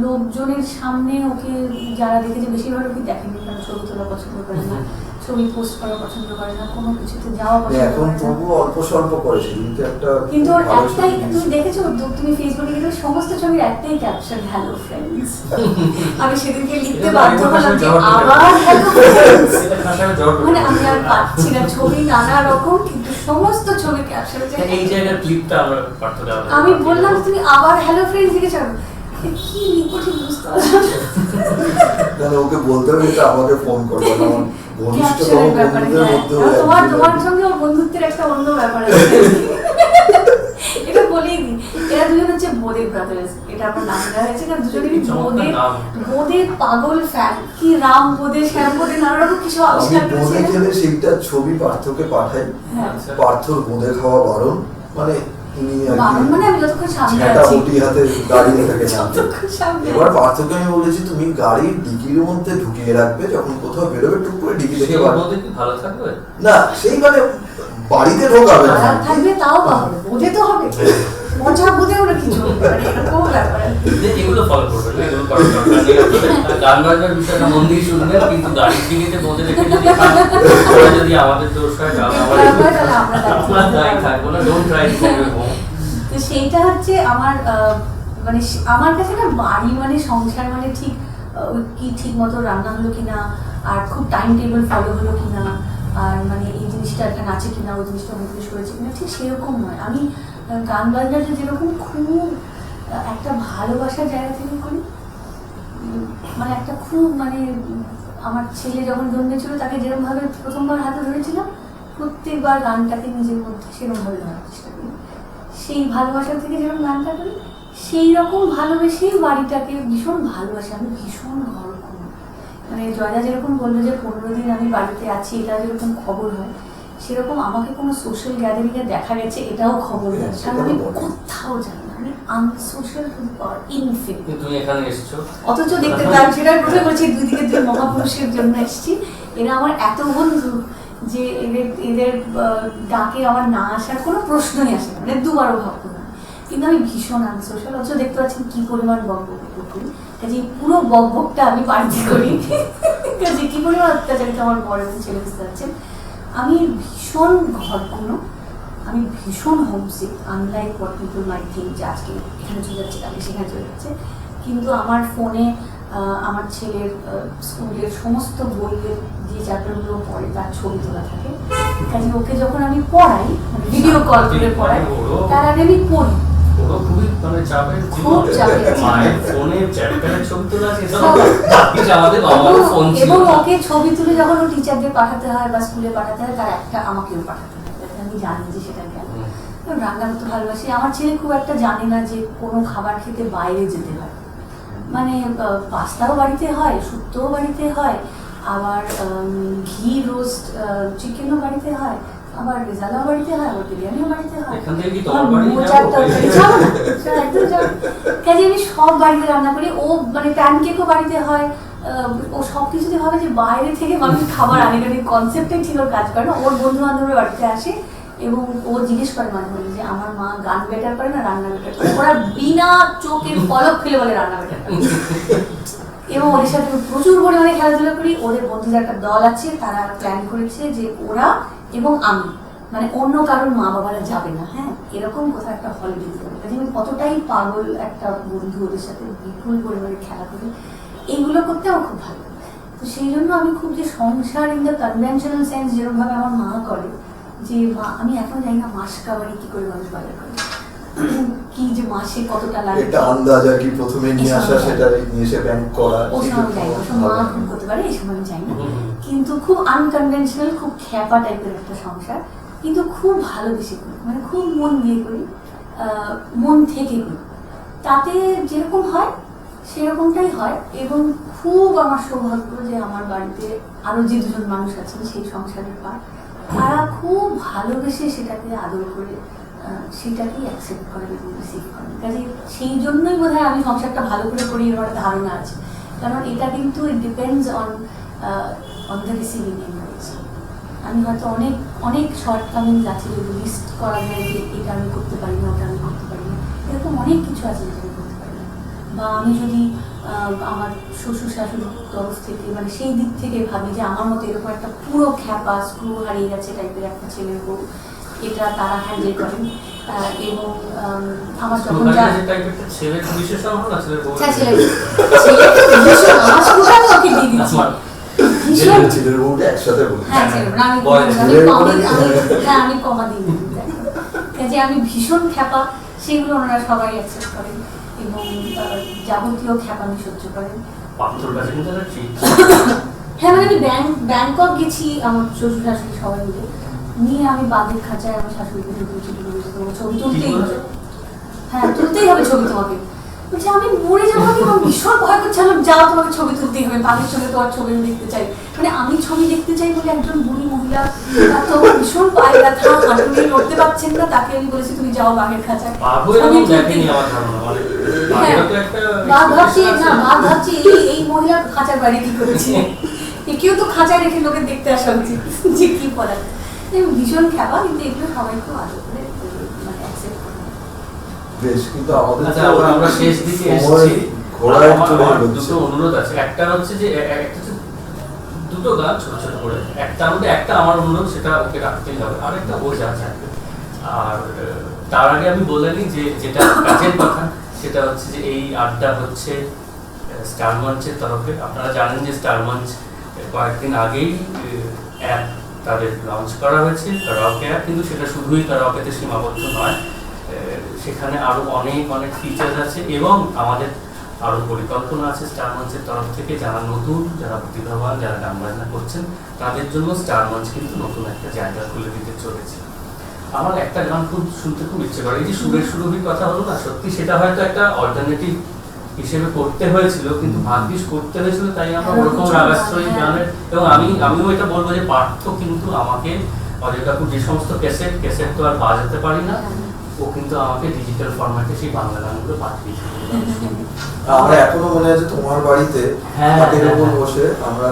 লোকজনের সামনে ওকে যারা দেখেছে, বেশিরভাগ ওকে দেখেনি, কারণ ছবি তোলা পছন্দ করে না, ছবি পোস্ট করা পছন্দ করে না, কোনো কিছুতে যাওয়া পছন্দ এখন করে না। তবু অল্প স্বল্প করে, সেদিনকে একটা কিন্তু ওর ভালো একটাই, ছবি তুমি দিয়েছে। দেখেছো তুমি ফেসবুকে গেলে সমস্ত ছবির একটাই ক্যাপশন, হ্যালো ফ্রেন্ডস। আমি সেদিনকে লিখতে বাধ্য হলাম যে আবার হ্যালো ফ্রেন্ডস, মানে আমি আর পাচ্ছি না, ছবি নানা রকম, কিন্তু সমস্ত ছবি ক্যাপশন হচ্ছে এই জায়গার ক্লিপটা আমরা পার্থক্য আমি বললাম তুমি আবার হ্যালো ফ্রেন্ডস লিখেছো, কি লিখবো ঠিক বুঝতে পারলাম না। তাহলে ওকে বলতে হবে এটা আমাকে ফোন করবে, আমার ঘনিষ্ঠতম ক্যাপশনের ব্যাপারে, বন্ধুদের হ্যাঁ। মধ্যেও আর তোমার একজন। তোমার সঙ্গে ওর বন্ধুত্বের একটা অন্য ব্যাপার আছে। এটা বলেই দিই, এরা দুজন হচ্ছে বোদে ব্রাদার্স, এটা আমার নাম দেওয়া হয়েছে, কারণ দুজনেরই বোদে বোদে পাগল ফ্যান। কি রাম বোদে, শ্যাম বোদে, নানা রকম কিছু আমি আবিষ্কার বোঁদে করেছে। খেলে সেইটা ছবি পার্থকে পাঠাই, হ্যাঁ। পার্থর বোঁদে খাওয়া বারণ, মানে উনি আর বারণ কি মানে আমি যতক্ষণ সামনে ঝ্যাঁটা আছি, বটি হাতে দাঁড়িয়ে থাকে না। যতক্ষণ সামনে এবার আছি। পার্থকে আমি বলেছি তুমি গাড়ির ডিকির মধ্যে ঢুকিয়ে রাখবে, যখন কোথাও বেরোবে টুক করে ডিকি থেকে বার ভালো থাকবে। না, সেই মানে বাড়িতে ঢোকাবে না। খারাপ থাকবে তাও পাবে, বোধে তো হবে, মজা বোধে ওরা কিছু, মানে এরকম ব্যাপার। এগুলো ফলো করবেন না, এগুলো করার দরকার নেই আপনাদের। গান বাজনার বিষয়টা মন দিয়ে শুনবেন, কিন্তু গাড়ির দিকে বলতে দেখে যদি খান, ওরা যদি আমাদের দোষ হয়, তাহলে আমরা দায়ী থাকবো না। Don't try to go home. তো সেইটা হচ্ছে আমার মানে আমার কাছে না, বাড়ি মানে সংসার মানে ঠিক কি ঠিক মতো রান্না হলো কিনা, আর খুব টাইম টেবিল ফলো হলো কিনা, আর মানে এই জিনিসটা এখানে আছে কিনা, ওই জিনিসটা অনেক কিছু হয়েছে কিনা, ঠিক সেরকম নয়। আমি গান বাজনাটা যেরকম খুব একটা ভালোবাসার জায়গা থেকে করি, মানে একটা খুব মানে আমার ছেলে যখন জন্মেছিল তাকে যেরকম ভাবে প্রথমবার হাতে ধরেছিলাম, প্রত্যেকবার গানটাকে নিজের মধ্যে সেরকম ভাবে ধরার চেষ্টা করি। সেই ভালোবাসা থেকে যেরকম গানটা করি, সেই রকম ভালোবেসেই বাড়িটাকে ভীষণ ভালোবাসি। আমি ভীষণ ঘর খুব, মানে জয়দা যেরকম বললো যে 15 দিন আমি বাড়িতে আছি, এটা যেরকম খবর হয়, সেরকম আমাকে কোনো সোশ্যাল গ্যাদারিংয়ে দেখা গেছে এটাও খবর হয়। কারণ আমি কোথাও জানি না, আমি আনসোশ্যাল ইনফিট। তুমি এখানে এসছো অথচ দেখতে পাই, সেটাই প্রথমে বলছি, দুই দিকে দুই মহাপুরুষের জন্য এসেছি। এরা আমার এত বন্ধু যে এদের ডাকে আমার না আসার কোনো প্রশ্নই আসে না, মানে দুবারও ভাববো না। কিন্তু আমি ভীষণ আনসোশ্যাল, অথচ দেখতে পাচ্ছেন কি পরিমাণ বকবক করি, কাজে পুরো বকবকটা আমি বাড়িতে করি। কাজে কি পরিমাণ অত্যাচারিত আমার বড় ছেলে বুঝতে পারছেন। আমি ভীষণ ঘরকুনো, আমি ভীষণ homesick, unlike what people might think যে আজকে এখানে চলে যাচ্ছে, কালকে সেখানে চলে যাচ্ছে। কিন্তু আমার ফোনে আমার ছেলের স্কুলের সমস্ত বইয়ের যে চ্যাপ্টারগুলো পড়ে তার ছবি তোলা থাকে। কাজে ওকে যখন আমি পড়াই, মানে ভিডিও কল করে পড়াই, তার আগে আমি পড়ি। ওরা খুবই মানে চাপের, খুব চাপের। মায়ের ফোনে চ্যাপ্টারের ছবি তোলা আছে, আমাদের বাবার ফোন ছিল। এবং ওকে ছবি তুলে যখন ও টিচারদের পাঠাতে হয় বা স্কুলে পাঠাতে হয়, তার একটা আমাকেও পাঠাতে হয়, যাতে আমি জানি যে সেটা কেন। রান্না করতে ভালোবাসি। আমার ছেলে খুব একটা জানে না যে কোনো খাবার খেতে বাইরে যেতে হয়, মানে পাস্তাও বাড়িতে হয়, শুক্তোও বাড়িতে হয়, আবার ঘি রোস্ট চিকেনও বাড়িতে হয়, আবার রেজালাও বাড়িতে হয়, আবার বিরিয়ানিও বাড়িতে হয়। কাজে আমি সব বাড়িতে রান্না করি। ও মানে প্যানকেকও বাড়িতে হয়, ও সব কিছুতে ভাবে যে বাইরে থেকে মানুষ খাবার আনে, কারণ এই কনসেপ্টটাই ছিল ওর কাজ করে না। ওর বন্ধু বান্ধবের বাড়িতে আসে এবং ও জিজ্ঞেস করে মাঝে মাঝে যে আমার মা গান বেটার করে না রান্না বেটার করে। ওরা বিনা চোখের পলক ফেলে বলে রান্না বেটার করে। এবং ওদের সাথে প্রচুর পরিমাণে খেলাধুলা করি। ওদের বন্ধুদের একটা দল আছে, তারা প্ল্যান করেছে যে ওরা এবং আমি, মানে অন্য কারোর মা বাবারা যাবে না, হ্যাঁ, এরকম কোথাও একটা হলিডে দিতে হবে। কাজে আমি কতটাই পাগল একটা বন্ধু, ওদের সাথে বিপুল পরিমাণে খেলা করি। এইগুলো করতে আমার খুব ভালো। তো সেই জন্য আমি খুব যে সংসার ইন দ্য কনভেনশনাল সেন্স যেরকমভাবে আমার মা করে, যে মা, আমি এখন জানি না মাস কাবারি কি করে মানুষ বাজার করে, কি যে মাসে কতটা লাগে, এটা আন্দাজ আর কি প্রথমে নিয়ে আসা, সেটা নিয়ে এসে ব্যাংক করা, ও সময় যাই না, মা খুব করতে পারে, এই সময় আমি যাই না। কিন্তু খুব আনকনভেনশনাল, খুব খ্যাপা টাইপের একটা সংসার, কিন্তু খুব ভালোবেসে করি, মানে খুব মন দিয়ে করি, মন থেকে করি। তাতে যেরকম হয় সেরকমটাই হয়। এবং খুব আমার সৌভাগ্য যে আমার বাড়িতে আরো যে দুজন মানুষ আছেন সেই সংসারের পর, তারা খুব ভালোবেসে সেটাকে আদর করে সেটাকেই অ্যাকসেপ্ট করেন এবং রিসিভ করেন। কাজে সেই জন্যই বোধ হয় আমি সংসারটা ভালো করে করি, এর একটা ধারণা আছে। কারণ এটা কিন্তু it depends on the receiving and. আমি হয়তো অনেক অনেক শর্টকামিংস আছে, যদি লিস্ট করা যায় যে এটা আমি করতে পারি না, ওটা আমি করতে পারি না, এরকম অনেক কিছু আছে যেটা আমি করতে পারি না। বা আমি যদি আমার শ্বশুর শাশুড়ির তরফ থেকে, মানে সেই দিক থেকে ভাবি যে আমার মতো এরকম একটা পুরো খ্যাপা স্ক্রু হারিয়ে গেছে টাইপের একটা ছেলের বউ, এটা তারা হ্যান্ডেল করেন। এবং আমার যখন ছেলের বিশেষণ হলো না, ছেলের বউ, হ্যাঁ ছেলের বিশেষণ আমার স্ক্রুটা আমি ওকে দিয়ে দিচ্ছি। ছেলের বউটা একসাথে বলি, হ্যাঁ আমি কমা দিই। কাজে আমি ভীষণ খ্যাপা, সেগুলো ওনারা সবাই অ্যাকসেপ্ট করেন এবং যাবতীয় খ্যাপামি সহ্য করেন। হ্যাঁ, মানে আমি ব্যাংকক গেছি আমার শ্বশুর শাশুড়ি সবাই মিলে নিয়ে, আমি বাঁধের খাঁচায় আমার শাশুড়িকে ছবি তুলতেই হবে, হ্যাঁ তুলতেই হবে ছবি তোমাকে। বলছে আমি মরে যাবো, আমি ভীষণ ভয় করছিলাম, যাও তোমাকে ছবি তুলতেই হবে, বাঘের সঙ্গে তোমার ছবি দেখতে চাই। মানে আমি ছবি দেখতে চাই বলে একজন বুড়ি মহিলা, তার তো ভীষণ পায়ে ব্যথা, হাঁটু নিয়ে লড়তে পারছেন না, তাকে আমি বলেছি তুমি যাও বাঘের খাঁচায়। বাঘ ভাবছি এই মহিলার খাঁচার বাইরে কি করেছি, কেউ তো খাঁচায় রেখে লোকের দেখতে আসা উচিত, যে কি পড়া। ভীষণ খেপা, কিন্তু এগুলো সবাই খুব আদর করে মানে অ্যাকসেপ্ট করে। বেশ, কিন্তু আমাদের আমরা শেষ দিকে এসেছি। দুটো অনুরোধ আছে, একটা হচ্ছে যে দুটো গান ছোট ছোট করে, একটার মধ্যে একটা আমার অনুরোধ, সেটা ওকে রাখতেই হবে, আর একটা ও যা চাইবে। আর তার আগে আমি বলে নিই যে যেটা কাজের কথা, সেটা হচ্ছে যে এই আড্ডা হচ্ছে স্টার মঞ্চের তরফে। আপনারা জানেন যে স্টার মঞ্চ কয়েকদিন আগেই অ্যাপ তাদের লঞ্চ করা হয়েছে, কারাওকে অ্যাপ, কিন্তু সেটা শুধুই কারাওকেতে সীমাবদ্ধ নয়, সেখানে আরো অনেক অনেক ফিচার্স আছে এবং আমাদের আরো পরিকল্পনা আছে স্টার মঞ্চের তরফ থেকে। যারা নতুন, যারা প্রতিভাবান, যারা গান বাজনা করছেন, তাদের জন্য স্টার মঞ্চ কিন্তু নতুন একটা জায়গা খুলে দিতে চলেছে। আমার একটা গান খুব শুনতে খুব ইচ্ছে করে, এই যে সুরের সুরভির কথা হলো না, সত্যি সেটা হয়তো একটা অল্টারনেটিভ হিসেবে করতে হয়েছিল, কিন্তু ভাগ্যিস করতে হয়েছিল তাই আমরা ওরকম রাগাশ্রয়ী গানের। এবং আমিও এটা বলবো যে পার্থ কিন্তু আমাকে অজয় কাপুর যে সমস্ত ক্যাসেট তো আর বাজাতে পারি না, ও কিন্তু আমাকে ডিজিটাল ফরম্যাটে সেই বাংলা গানগুলো পাঠিয়েছিল। আমরা এখনো মনে আছে তোমার বাড়িতে হ্যাঁ, খাটের উপর হ্যাঁ। বসে আমরা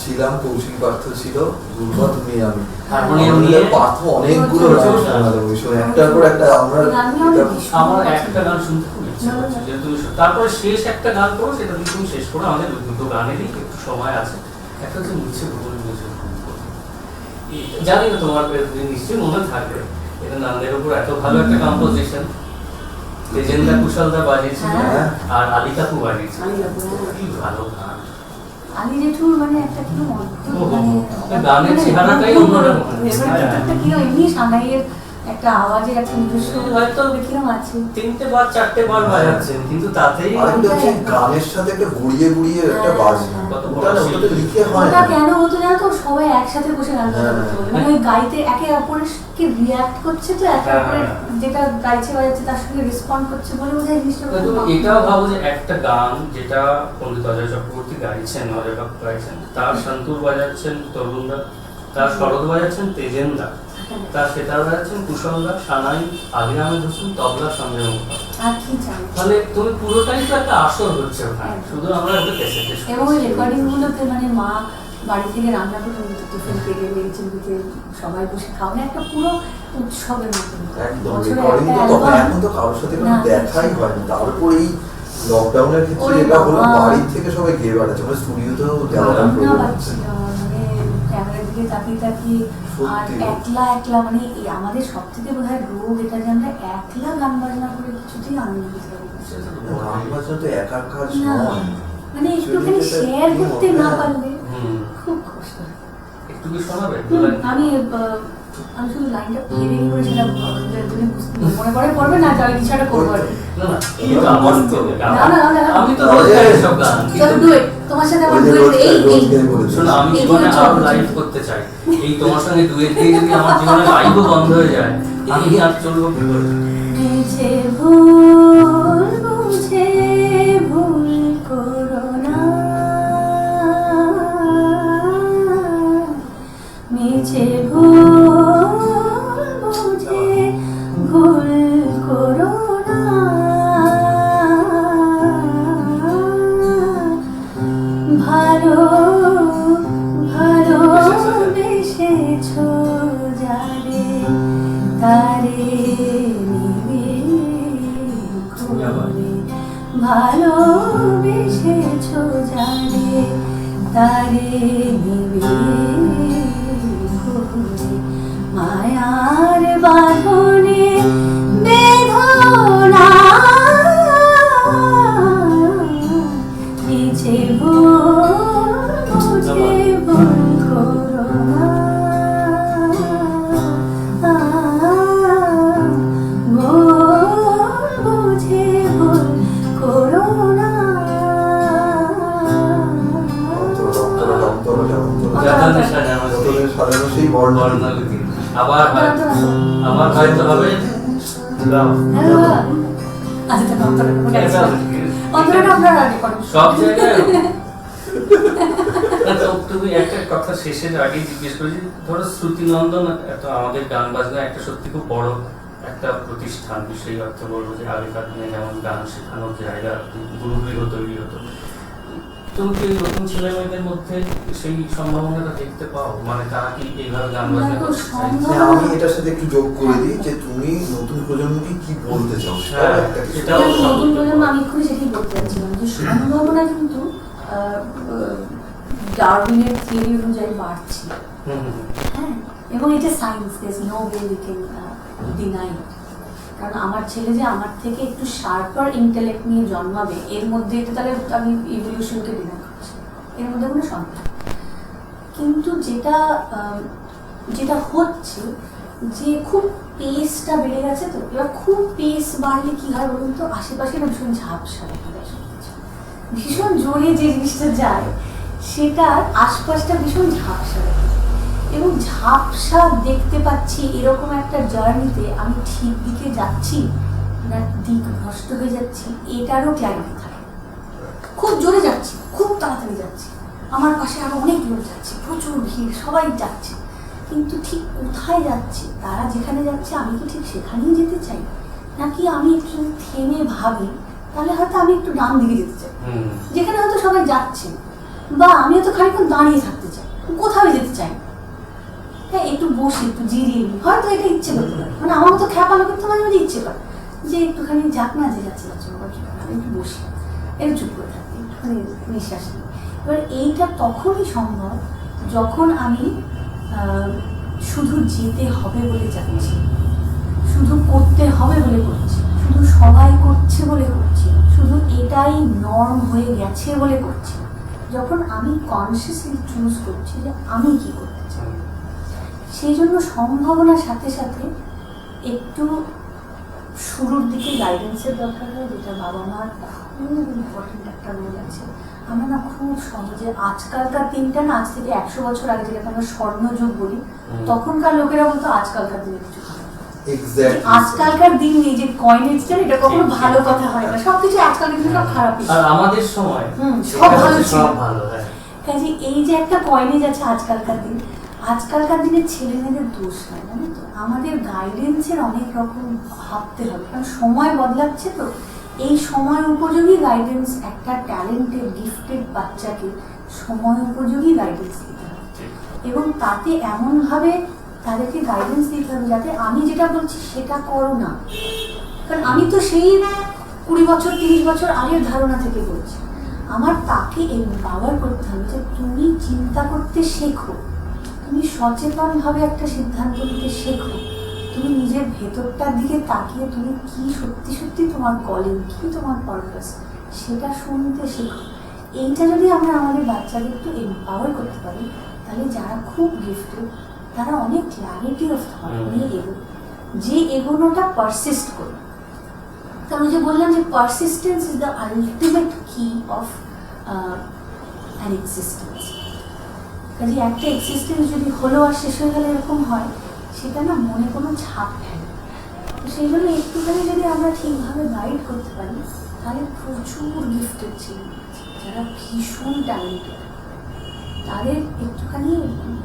ছিলাম, কৌশিক পার্থ ছিল, দুর্গা তুমি আমি, হারমোনিয়াম নিয়ে পার্থ অনেকগুলো গান শোনালো ওই সময়, একটার পর একটা। আমরা আমার একটা গান শুনতে খুব ইচ্ছে হচ্ছে, যে তুমি তারপরে শেষ একটা গান করো, সেটা দিয়ে তুমি শেষ করো। আমাদের দুটো গানেরই একটু সময় আছে। একটা হচ্ছে মুছে ভুল মুছে ভুল। জানি না তোমার নিশ্চয়ই মনে থাকবে, এটা নন্দের উপর এত ভালো একটা কম্পোজিশন, লেজেন্ডা কুশলদা বাজিয়েছিল আর আলী কাপু বাজিয়েছিল। কি ভালো গান। আলী জেঠুর মানে একটা কিরকম অদ্ভুত, মানে গানের চেহারাটাই অন্যরকম। একটা কিরকম এমনি সানাইয়ের একটা আওয়াজের একটা নিজস্ব হয়তো কিরকম আছে। 3টে বার 4টে বার বাজাচ্ছেন, কিন্তু তাতেই আরেকটা হচ্ছে গানের সাথে একটা গুড়িয়ে গুড়িয়ে একটা বাজে, কত ওটা না, ওটাতে লিখে হয় ওটা না। কেন হতো জানো তো, সবাই একসাথে বসে গান করতে হতো, মানে ওই গাইতে একে অপরকে রিয়াক্ট করছে, তো একে অপরের যেটা গাইছে বাজাচ্ছে তার সঙ্গে রেসপন্ড করছে বলে বোধহয় জিনিসটা। কিন্তু এটাও ভাবো যে একটা গান যেটা পণ্ডিত অজয় চক্রবর্তী গাইছেন, অজয় কাপুর গাইছেন, তার সন্তুর বাজাচ্ছেন তরুণরা, তার শরৎ বাজাচ্ছেন তেজেনদা, তার সেতার বাজাচ্ছেন কুশলদা, সানাই আলী আহমেদ হোসেন, তবলা সঞ্জয় মুখোপাধ্যায়। আর কি চাই, মানে তুমি পুরোটাই তো একটা আসর হচ্ছে ওখানে, শুধু আমরা ওটা ক্যাসেটে শুনছি। এবং ওই রেকর্ডিং গুলোতে মানে মা বাড়ি থেকে রান্না করে টিফিন কেটে মেরেছেন দিতে সবাই বসে খাওয়া, একটা পুরো উৎসবের মতো। একদম রেকর্ডিং তো তখন, এখন তো কারোর সাথে কোনো দেখাই হয় না। তারপর এই লকডাউনের ক্ষেত্রে যেটা হলো, বাড়ি থেকে সবাই গিয়ে বেড়াচ্ছে, মানে স্টুডিওতেও যাওয়াটা প্রয়োজন হচ্ছে। মানে ক্যামেরার দিকে তাকিয়ে তাকিয়ে আর একলা একলা, মানে এই আমাদের সব থেকে বোধহয় রোগ এটা যে আমরা একলা গান বাজনা করে কিছুতেই আনন্দ দিতে পারি না। গান বাজনা তো একার কাজ না, নয়, মানে একটুখানি শেয়ার করতে না পারলে হুম। খুব কষ্ট হয়। একটু কি শোনাবে? আমি শুধু লাইনটা ভেবে করে সেটা মনে করে পড়বে না, আমি কিছু একটা করবো আর কি। না না, এটা তো আমার তো গান। না, না, না, না। আমি তো রোজ গাই সব গান, চলো কিন্তু ডুয়েট, তোমার সাথে আমার ওই যে ডুয়েট, এই রোজ গায়ে বলেছে। শোনো, আমি এই জীবনে দুটো আরো চলছে। লাইভ করতে চাই। এই তোমার সঙ্গে ডুয়েট দিয়ে যদি আমার জীবনে লাইভও বন্ধ হয়ে যায়, আমি আর চলবো কি করে? মিছে ভুল বুঝে ভুল করো না, মিছে ভুল বুঝে ভুল করো না, ভালো ভালো বেসেছো যারে তারে নিবে ঘুরে, ভালোবেসেছো যারে তারে নিবে ঘুরে, মায়ার বাঁধনে বেদনা মিছে ভুল বুঝে ভুল করো না, ভুল বুঝে ভুল করো না। যাদের সাজা আমার অন্তরের সাজানো সেই বর্ণনা। বর্ণালী। আবার হয়তো হবে গাও। আচ্ছা, এটা অন্তরটা আপনারা আগে করেন। সব জায়গায় না, তো তুমি একটা কথা শেষের আগে জিজ্ঞেস করি, ধরো শ্রুতিনন্দন এত আমাদের গান বাজনা একটা সত্যি খুব বড় একটা প্রতিষ্ঠান, সেই অর্থে বলবো যে আগেকার দিনে যেমন গান শেখানোর জায়গা, গুরুগৃহ তৈরি হতো। তুমি কি নতুন ছেলে মেয়েদের মধ্যে সেই সম্ভাবনাটা দেখতে পাও? মানে তারা কি এইভাবে গান বাজনা করতে চাইছে? হ্যাঁ, আমি এটার সাথে একটু যোগ করে দিই যে তুমি নতুন প্রজন্মকে কি বলতে চাও, সেটাও হ্যাঁ, একটা কিছু। সেটাও নতুন প্রজন্ম, আমি এক্ষুনি সেটাই বলতে চাচ্ছিলাম যে সম্ভাবনা কিন্তু ডারউইনের থিওরি অনুযায়ী বাড়ছে। হুম, হুম, হ্যাঁ, এবং এটা science, there is no way we can deny it. কারণ আমার ছেলে যে আমার থেকে একটু শার্পার ইন্টেলেক্ট নিয়ে জন্মাবে, এর মধ্যে এটা তাহলে আমি ইভলিউশনকে ডিনাই করছি, এর মধ্যে কোনো সন্দেহ নেই। কিন্তু যেটা হচ্ছে যে খুব পেসটা বেড়ে গেছে, তো এবার খুব পেস বাড়লে কি হয় বলুন তো, আশেপাশে না ভীষণ ঝাপসা দেখা যায়, ভীষণ জোরে যে জিনিসটা যায় সেটার আশপাশটা ভীষণ ঝাপসা দেখা যায়। এবং ঝাপসা দেখতে পাচ্ছি এরকম একটা জার্নিতে আমি ঠিক দিকে যাচ্ছি না দিক ভ্রষ্ট হয়ে যাচ্ছি, এটারও ক্ল্যারিটি থাকে। খুব জোরে যাচ্ছি, খুব তাড়াতাড়ি যাচ্ছি, আমার পাশে আরো অনেক লোক যাচ্ছে, প্রচুর ভিড়, সবাই যাচ্ছে, কিন্তু ঠিক কোথায় যাচ্ছে, তারা যেখানে যাচ্ছে আমি কি ঠিক সেখানেই যেতে চাই, নাকি আমি একটু থেমে ভাবি তাহলে হয়তো আমি একটু ডান দিকে যেতে চাই, যেখানে হয়তো সবাই যাচ্ছে, বা আমি হয়তো খানিকক্ষণ দাঁড়িয়ে থাকতে চাই, কোথাও যেতে চাই, হ্যাঁ একটু বসে একটু জিরিয়ে নিই, হয়তো এটা ইচ্ছে করতে পারে, মানে আমার মতো খ্যাপালো করতে মাঝে মাঝে ইচ্ছে করে যে একটুখানি যাক না, যে যাচ্ছে যাচ্ছে আমি একটু বসি, একটু চুপ করে থাকি, একটুখানি নিঃশ্বাস নিই। এবার এইটা তখনই সম্ভব যখন আমি শুধু যেতে হবে বলে যাচ্ছি, শুধু করতে হবে বলে করছি, শুধু সবাই করছে বলে করছি, শুধু এটাই নর্ম হয়ে গেছে বলে করছি। যখন আমি কনসিয়াসলি চুজ করছি যে আমি কি করতে চাই, সেই জন্য সম্ভাবনার সাথে সাথে একটু শুরুর দিকে গাইডেন্সের দরকার হয়, যেটা বাবা মার খুব ইম্পর্টেন্ট একটা রোল আছে। আমরা না খুব সহজে আজকালকার দিনটা না, আজ থেকে 100 বছর আগে যেটাকে আমরা স্বর্ণযুগ বলি, তখনকার লোকেরা বলতো আজকালকার দিনে কিছু হয় না। আজকালকার দিন নেই যে কয়েনেজটা, এটা কখনো ভালো কথা হয় না, সবকিছু আজকালকার দিনে সব খারাপ, আর আমাদের সময় সব ভালো ছিল। সব ভালো। কাজে এই যে একটা কয়েনেজ আছে আজকালকার দিন, আজকালকার দিনের ছেলে মেয়েদের দোষ হয়, জানো তো, আমাদের গাইডেন্সের অনেক রকম ভাবতে হবে, কারণ সময় বদলাচ্ছে। তো এই সময় উপযোগী গাইডেন্স একটা ট্যালেন্টেড গিফটেড বাচ্চাকে সময় উপযোগী গাইডেন্স দিতে হবে, এবং তাতে এমনভাবে তাদেরকে গাইডেন্স দিতে হবে যাতে আমি যেটা বলছি সেটা করো না, কারণ আমি তো সেই 20 বছর 30 বছর আগের ধারণা থেকে বলছি। আমার তাকে এম্পাওয়ার করতে হবে যে তুমি চিন্তা করতে শেখো, তুমি সচেতনভাবে একটা সিদ্ধান্ত নিতে শেখো, তুমি নিজের ভেতরটার দিকে তাকিয়ে তুমি কি সত্যি সত্যি তোমার কলিং, কি তোমার পারপাস, সেটা শুনতে শেখো। এইটা যদি আমরা আমাদের বাচ্চাদের একটু এম্পাওয়ার করতে পারি, তাহলে যারা খুব গিফটেড তারা অনেক ক্ল্যারিটি অফ থট নিয়ে এগোবে, যে এগোনোটা পারসিস্ট করবে। তো আমি যে বললাম যে পারসিস্টেন্স ইজ দ্য আলটিমেট কি অফ অ্যান এক্সিস্টেন্স। কাজে একটা এক্সিস্টেন্স যদি হলো আর শেষ হয়ে গেলে এরকম হয়, সেটা না মনে কোনো ছাপ ফেলে। তো সেই জন্য একটুখানি যদি আমরা ঠিকভাবে গাইড করতে পারি, তাহলে প্রচুর গিফটেড ছিল যারা ভীষণ ট্যালেন্টেড, তাদের একটুখানি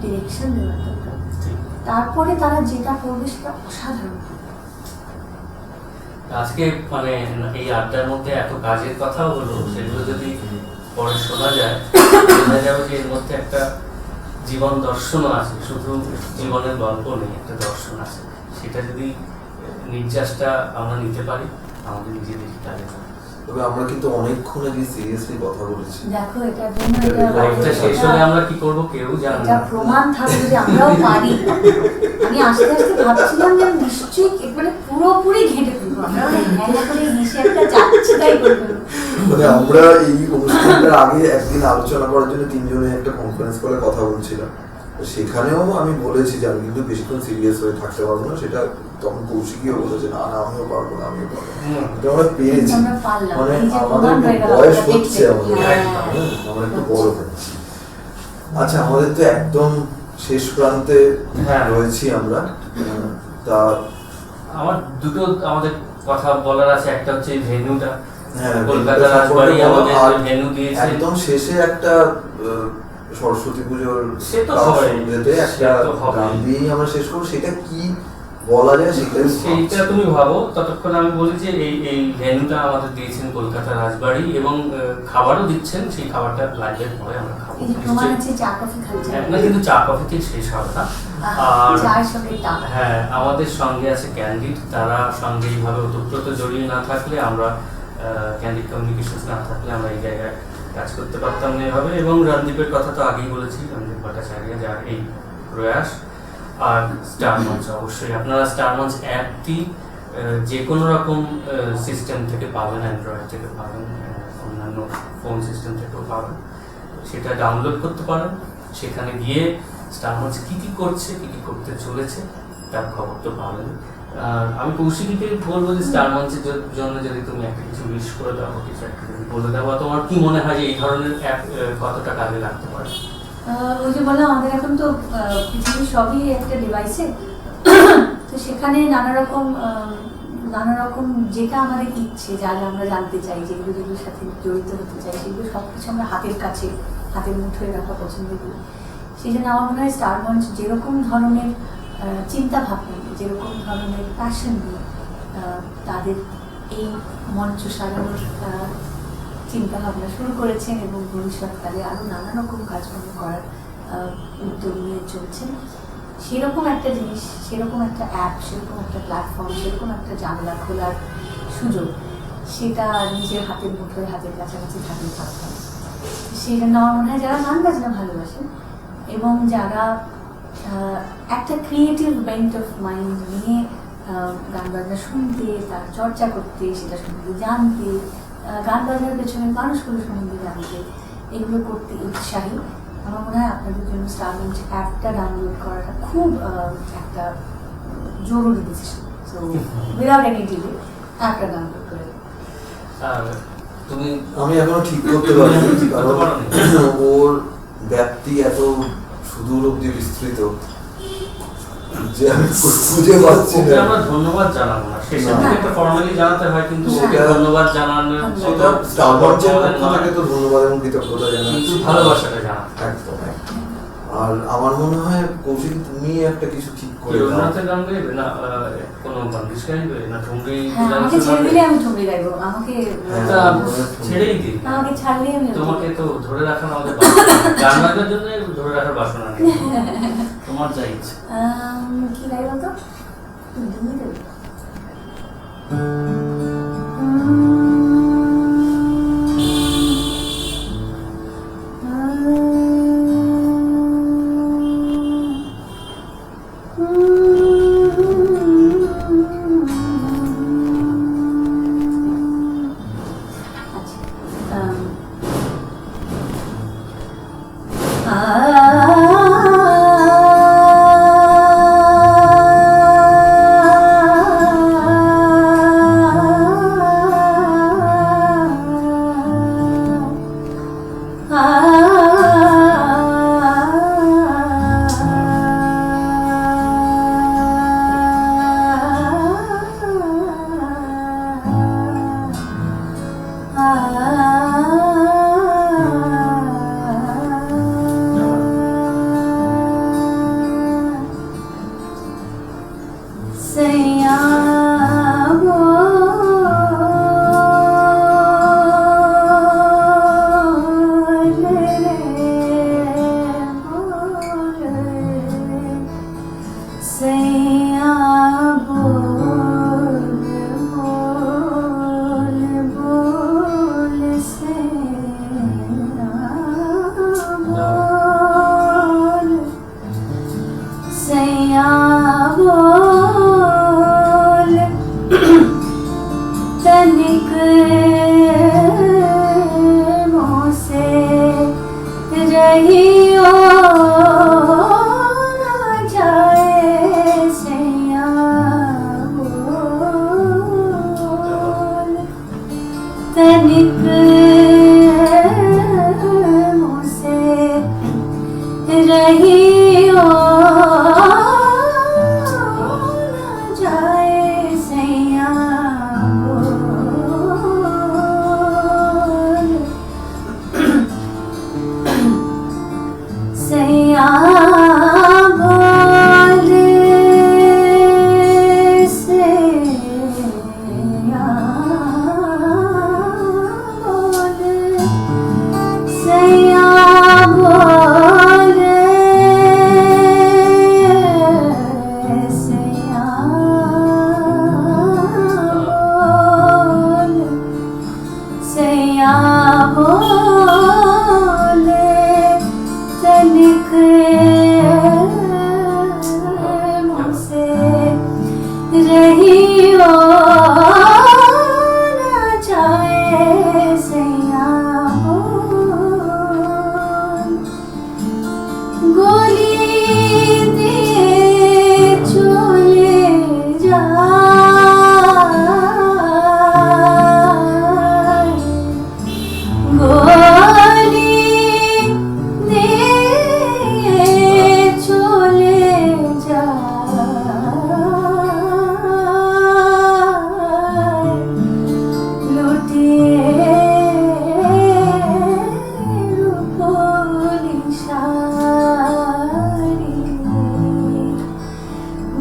ডিরেকশন দেওয়ার দরকার, তারপরে তারা যেটা করবে সেটা অসাধারণ। আজকে মানে এই আড্ডার মধ্যে এত কাজের কথাও হলো, সেগুলো যদি পরে শোনা যায়, বোঝা যাবে যে এর মধ্যে একটা জীবন দর্শনও আছে, শুধু জীবনের গল্প নেই, একটা দর্শন আছে। সেটা যদি নির্যাসটা আমরা নিতে পারি আমাদের নিজেদের কাজে। তবে আমরা কিন্তু অনেকক্ষণ আগে সিরিয়াসলি কথা বলেছি। দেখো এটার জন্য লাইফটা শেষ হলে আমরা কি করব কেউ জানে না, এটা প্রমাণ থাকবে যে আমরাও পারি। আমি আস্তে আস্তে ভাবছিলাম যে নিশ্চয়ই মানে পুরোপুরি ঘেঁটে ফেলবো, আমরা হ্যাঁ করে হেসে একটা যাচ্ছে তাই করবো। মানে আমরা এই অনুষ্ঠানটার আগে একদিন আলোচনা করার জন্য তিনজনে একটা কনফারেন্স কলে কথা বলছিলাম, সেখানেও আমি বলেছি যে আমি কিন্তু বেশিক্ষণ সিরিয়াস হয়ে থাকতে পারবো না, সেটা তখন কৌশিকীও বলেছে না না আমিও পারবো না, আমিও পারবো না, এটা আমরা পেরেছি। মানে আমাদের বয়স হচ্ছে, আমরা একটু বড় হচ্ছি। আচ্ছা, আমাদের তো একদম শেষ প্রান্তে রয়েছি আমরা। তা আমার দুটো আমাদের কথা বলার আছে, একটা হচ্ছে ভেন্যুটা, হ্যাঁ, কলকাতা রাজবাড়ি আমাদের ভেন্যু দিয়েছে। একদম শেষে একটা সরস্বতী পুজোর একটা গান দিয়েই আমরা শেষ করবো, সেটা কি বলা যায় সেইটা তুমি ভাবো। ততক্ষণ আমি বলি যে এই ভেন্যুটা আমাদের দিয়েছেন কলকাতা রাজবাড়ি, এবং খাবারও দিচ্ছেন, সেই খাবারটা লাইভের পরে আমরা খাবো। না, কিন্তু চা কফিতে শেষ হবে না। আর হ্যাঁ, আমাদের সঙ্গে আছে ক্যান্ডিড, তারা সঙ্গে এইভাবে ওতপ্রোত জড়িয়ে না থাকলে আমরা, ক্যান্ডিড কমিউনিকেশন না থাকলে আমরা এই জায়গায় কাজ করতে পারতাম না এভাবে। এবং রণদীপের কথা তো আগেই বলেছি, রণদীপ ভট্টাচার্য যার এই প্রয়াস, আর স্টার মঞ্চ। অবশ্যই আপনারা স্টার মঞ্চ অ্যাপটি যে কোনো রকম সিস্টেম থেকে পাবেন, অ্যান্ড্রয়েড থেকে পাবেন, অন্যান্য ফোন সিস্টেম থেকেও পাবেন, সেটা ডাউনলোড করতে পারেন। সেখানে গিয়ে স্টার মঞ্চ কী কী করছে, কী কী করতে চলেছে তার খবর তো পাবেন। আমি কৌশিকীকে বলবো যে স্টার মঞ্চের জন্য যদি তুমি একটা কিছু উইশ করে দাও, কিছু একটা বলে দাও, তোমার কি মনে হয় যে এই ধরনের অ্যাপ কতটা কাজে লাগতে পারে? ওই যে বললাম, আমাদের এখন তো পৃথিবীর সবই একটা ডিভাইসে, তো সেখানে নানা রকম নানা রকম যেটা আমাদের ইচ্ছে, যা যা আমরা জানতে চাই, যেগুলো যেগুলোর সাথে জড়িত হতে চাই, সেগুলো সব কিছু আমরা হাতের কাছে, হাতের মুঠোয় রাখা পছন্দ করি। সেই জন্য আমার মনে হয় স্টার মঞ্চ যেরকম ধরনের চিন্তা ভাবনা নিয়ে, যেরকম ধরনের প্যাশন নিয়ে তাদের এই মঞ্চ সাজানোর চিন্তা ভাবনা শুরু করেছেন এবং ভবিষ্যৎকালে আরও নানা রকম কাজকর্ম করার উদ্যোগ নিয়ে চলছেন, সেরকম একটা জিনিস, সেরকম একটা অ্যাপ, সেরকম একটা প্ল্যাটফর্ম, সেরকম একটা জানলা খোলার সুযোগ, সেটা নিজের হাতের মুঠোয়, হাতের কাছাকাছি থাকলে থাকতাম। সেই জন্য আমার মনে হয় যারা গান বাজনা ভালোবাসেন এবং যারা একটা ক্রিয়েটিভ বেন্ট অফ মাইন্ড নিয়ে গান বাজনা শুনতে, তার চর্চা করতে, সেটা সম্বন্ধে জানতে, গান বাজনার পেছনে মানুষগুলো সম্বন্ধে জানতে, এগুলো করতে উৎসাহী, আমার মনে হয় আপনাদের জন্য স্টার মঞ্চ অ্যাপটা ডাউনলোড করাটা খুব একটা জরুরি decision. So without any delay অ্যাপটা ডাউনলোড করে তুমি আমি এখনো ঠিক করতে পারিনি, কারণ ওর ব্যাপ্তি এত সুদূর অব্দি বিস্তৃত যে আমি খুঁজে পাচ্ছি ওকে না। আমরা ধন্যবাদ জানাবো না, শেষের দিকে একটা ফর্মালি জানাতে হয়, কিন্তু ওকে সেটা- ধন্যবাদ জানানোর সেটা স্টার মঞ্চের পক্ষ থেকে তো ধন্যবাদ এবং কৃতজ্ঞতা কিন্তু জানাচ্ছি, ভালোবাসাটা জানাতে হয়। একদম একদম। আর আমার মনে হয় কৌশিক তুমি একটা কিছু ঠিক করে দাও। রবীন্দ্রনাথের গান গাইবে না কোনো বাংলিশ গাইবে না ঠুমরি হ্যাঁ, আমাকে ছেড়ে দিলে আমি ঠুমরি গাইবো, আমাকে হ্যাঁ। ছেড়েই দিই, আমাকে ছাড়লেই আমি তোমাকে তো ধরে রাখার আমাদের বাসনা নেই। গান বাজার জন্য ধরে রাখার বাসনা নেই, তোমার যা ইচ্ছে। কি গাইবো তো দিয়ে দেবো।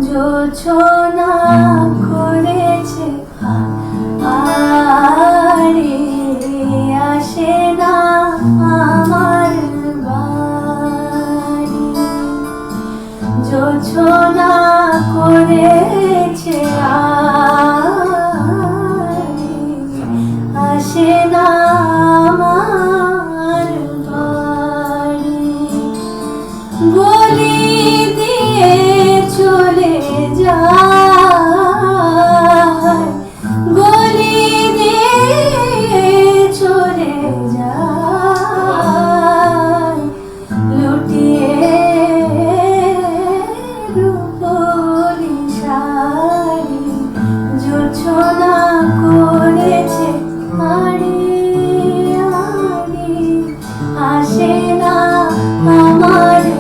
জোছনা করেছে আরে আসে না আমার বাড়ি, জোছনা করেছে আরে আসে না আমার বাড়ি, বলি দিয়ে চলে যায়, বলি দিয়ে চলে যায়, লুটিয়ে রূপলি শাড়ি, জোছনা করেছে আড়ি আড়ি, আসে না আমার বাড়ি,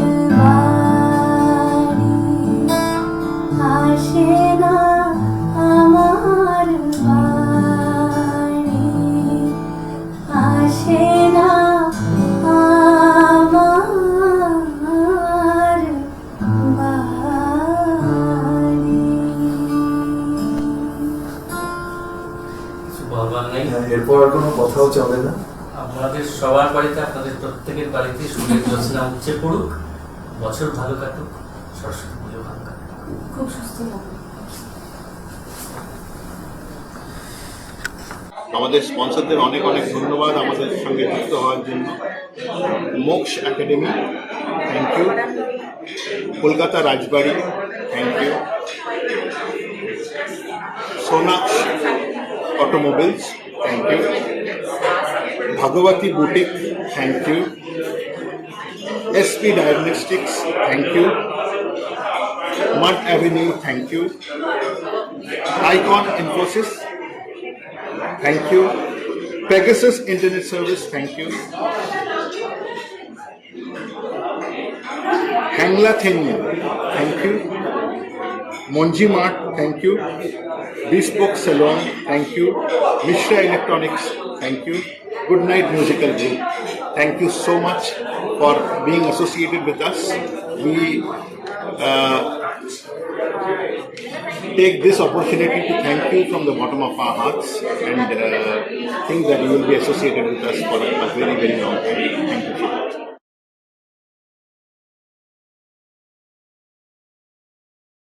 আসে না আমার বাড়ি, আসে না আমার বাড়ি। কিছু বলবার নেই। এরপর আর কোনো কথাও চলে না। আপনাদের সবার বাড়িতে, আপনাদের প্রত্যেকের বাড়িতে সুখের জ্যোৎস্না উচ্চে পড়ুক, বছর ভালো কাটুক, সরস্বতী পুজো ভালো কাটুক। খুব সুস্থ থাকুন। আমাদের স্পন্সরদের অনেক অনেক ধন্যবাদ আমাদের সঙ্গে যুক্ত হওয়ার জন্য। Moksha Academy, thank you. Kolkata Rajbari, thank you. Sonaksha Automobiles, thank you. Bhagwati Boutique, thank you. SP Diagnostics, thank you. Mud Avenue, thank you. Icon Infosys, thank you. Pegasus Internet Service, thank you. Hangla Thenya, thank you. Monji Mart, thank you. Bespoke Salon, thank you. Mishra Electronics, thank you. Good Night Musical Group, thank you so much for being associated with us. We take this opportunity to thank you from the bottom of our hearts and think that you will be associated with us for a very, very long time. Thank you so much.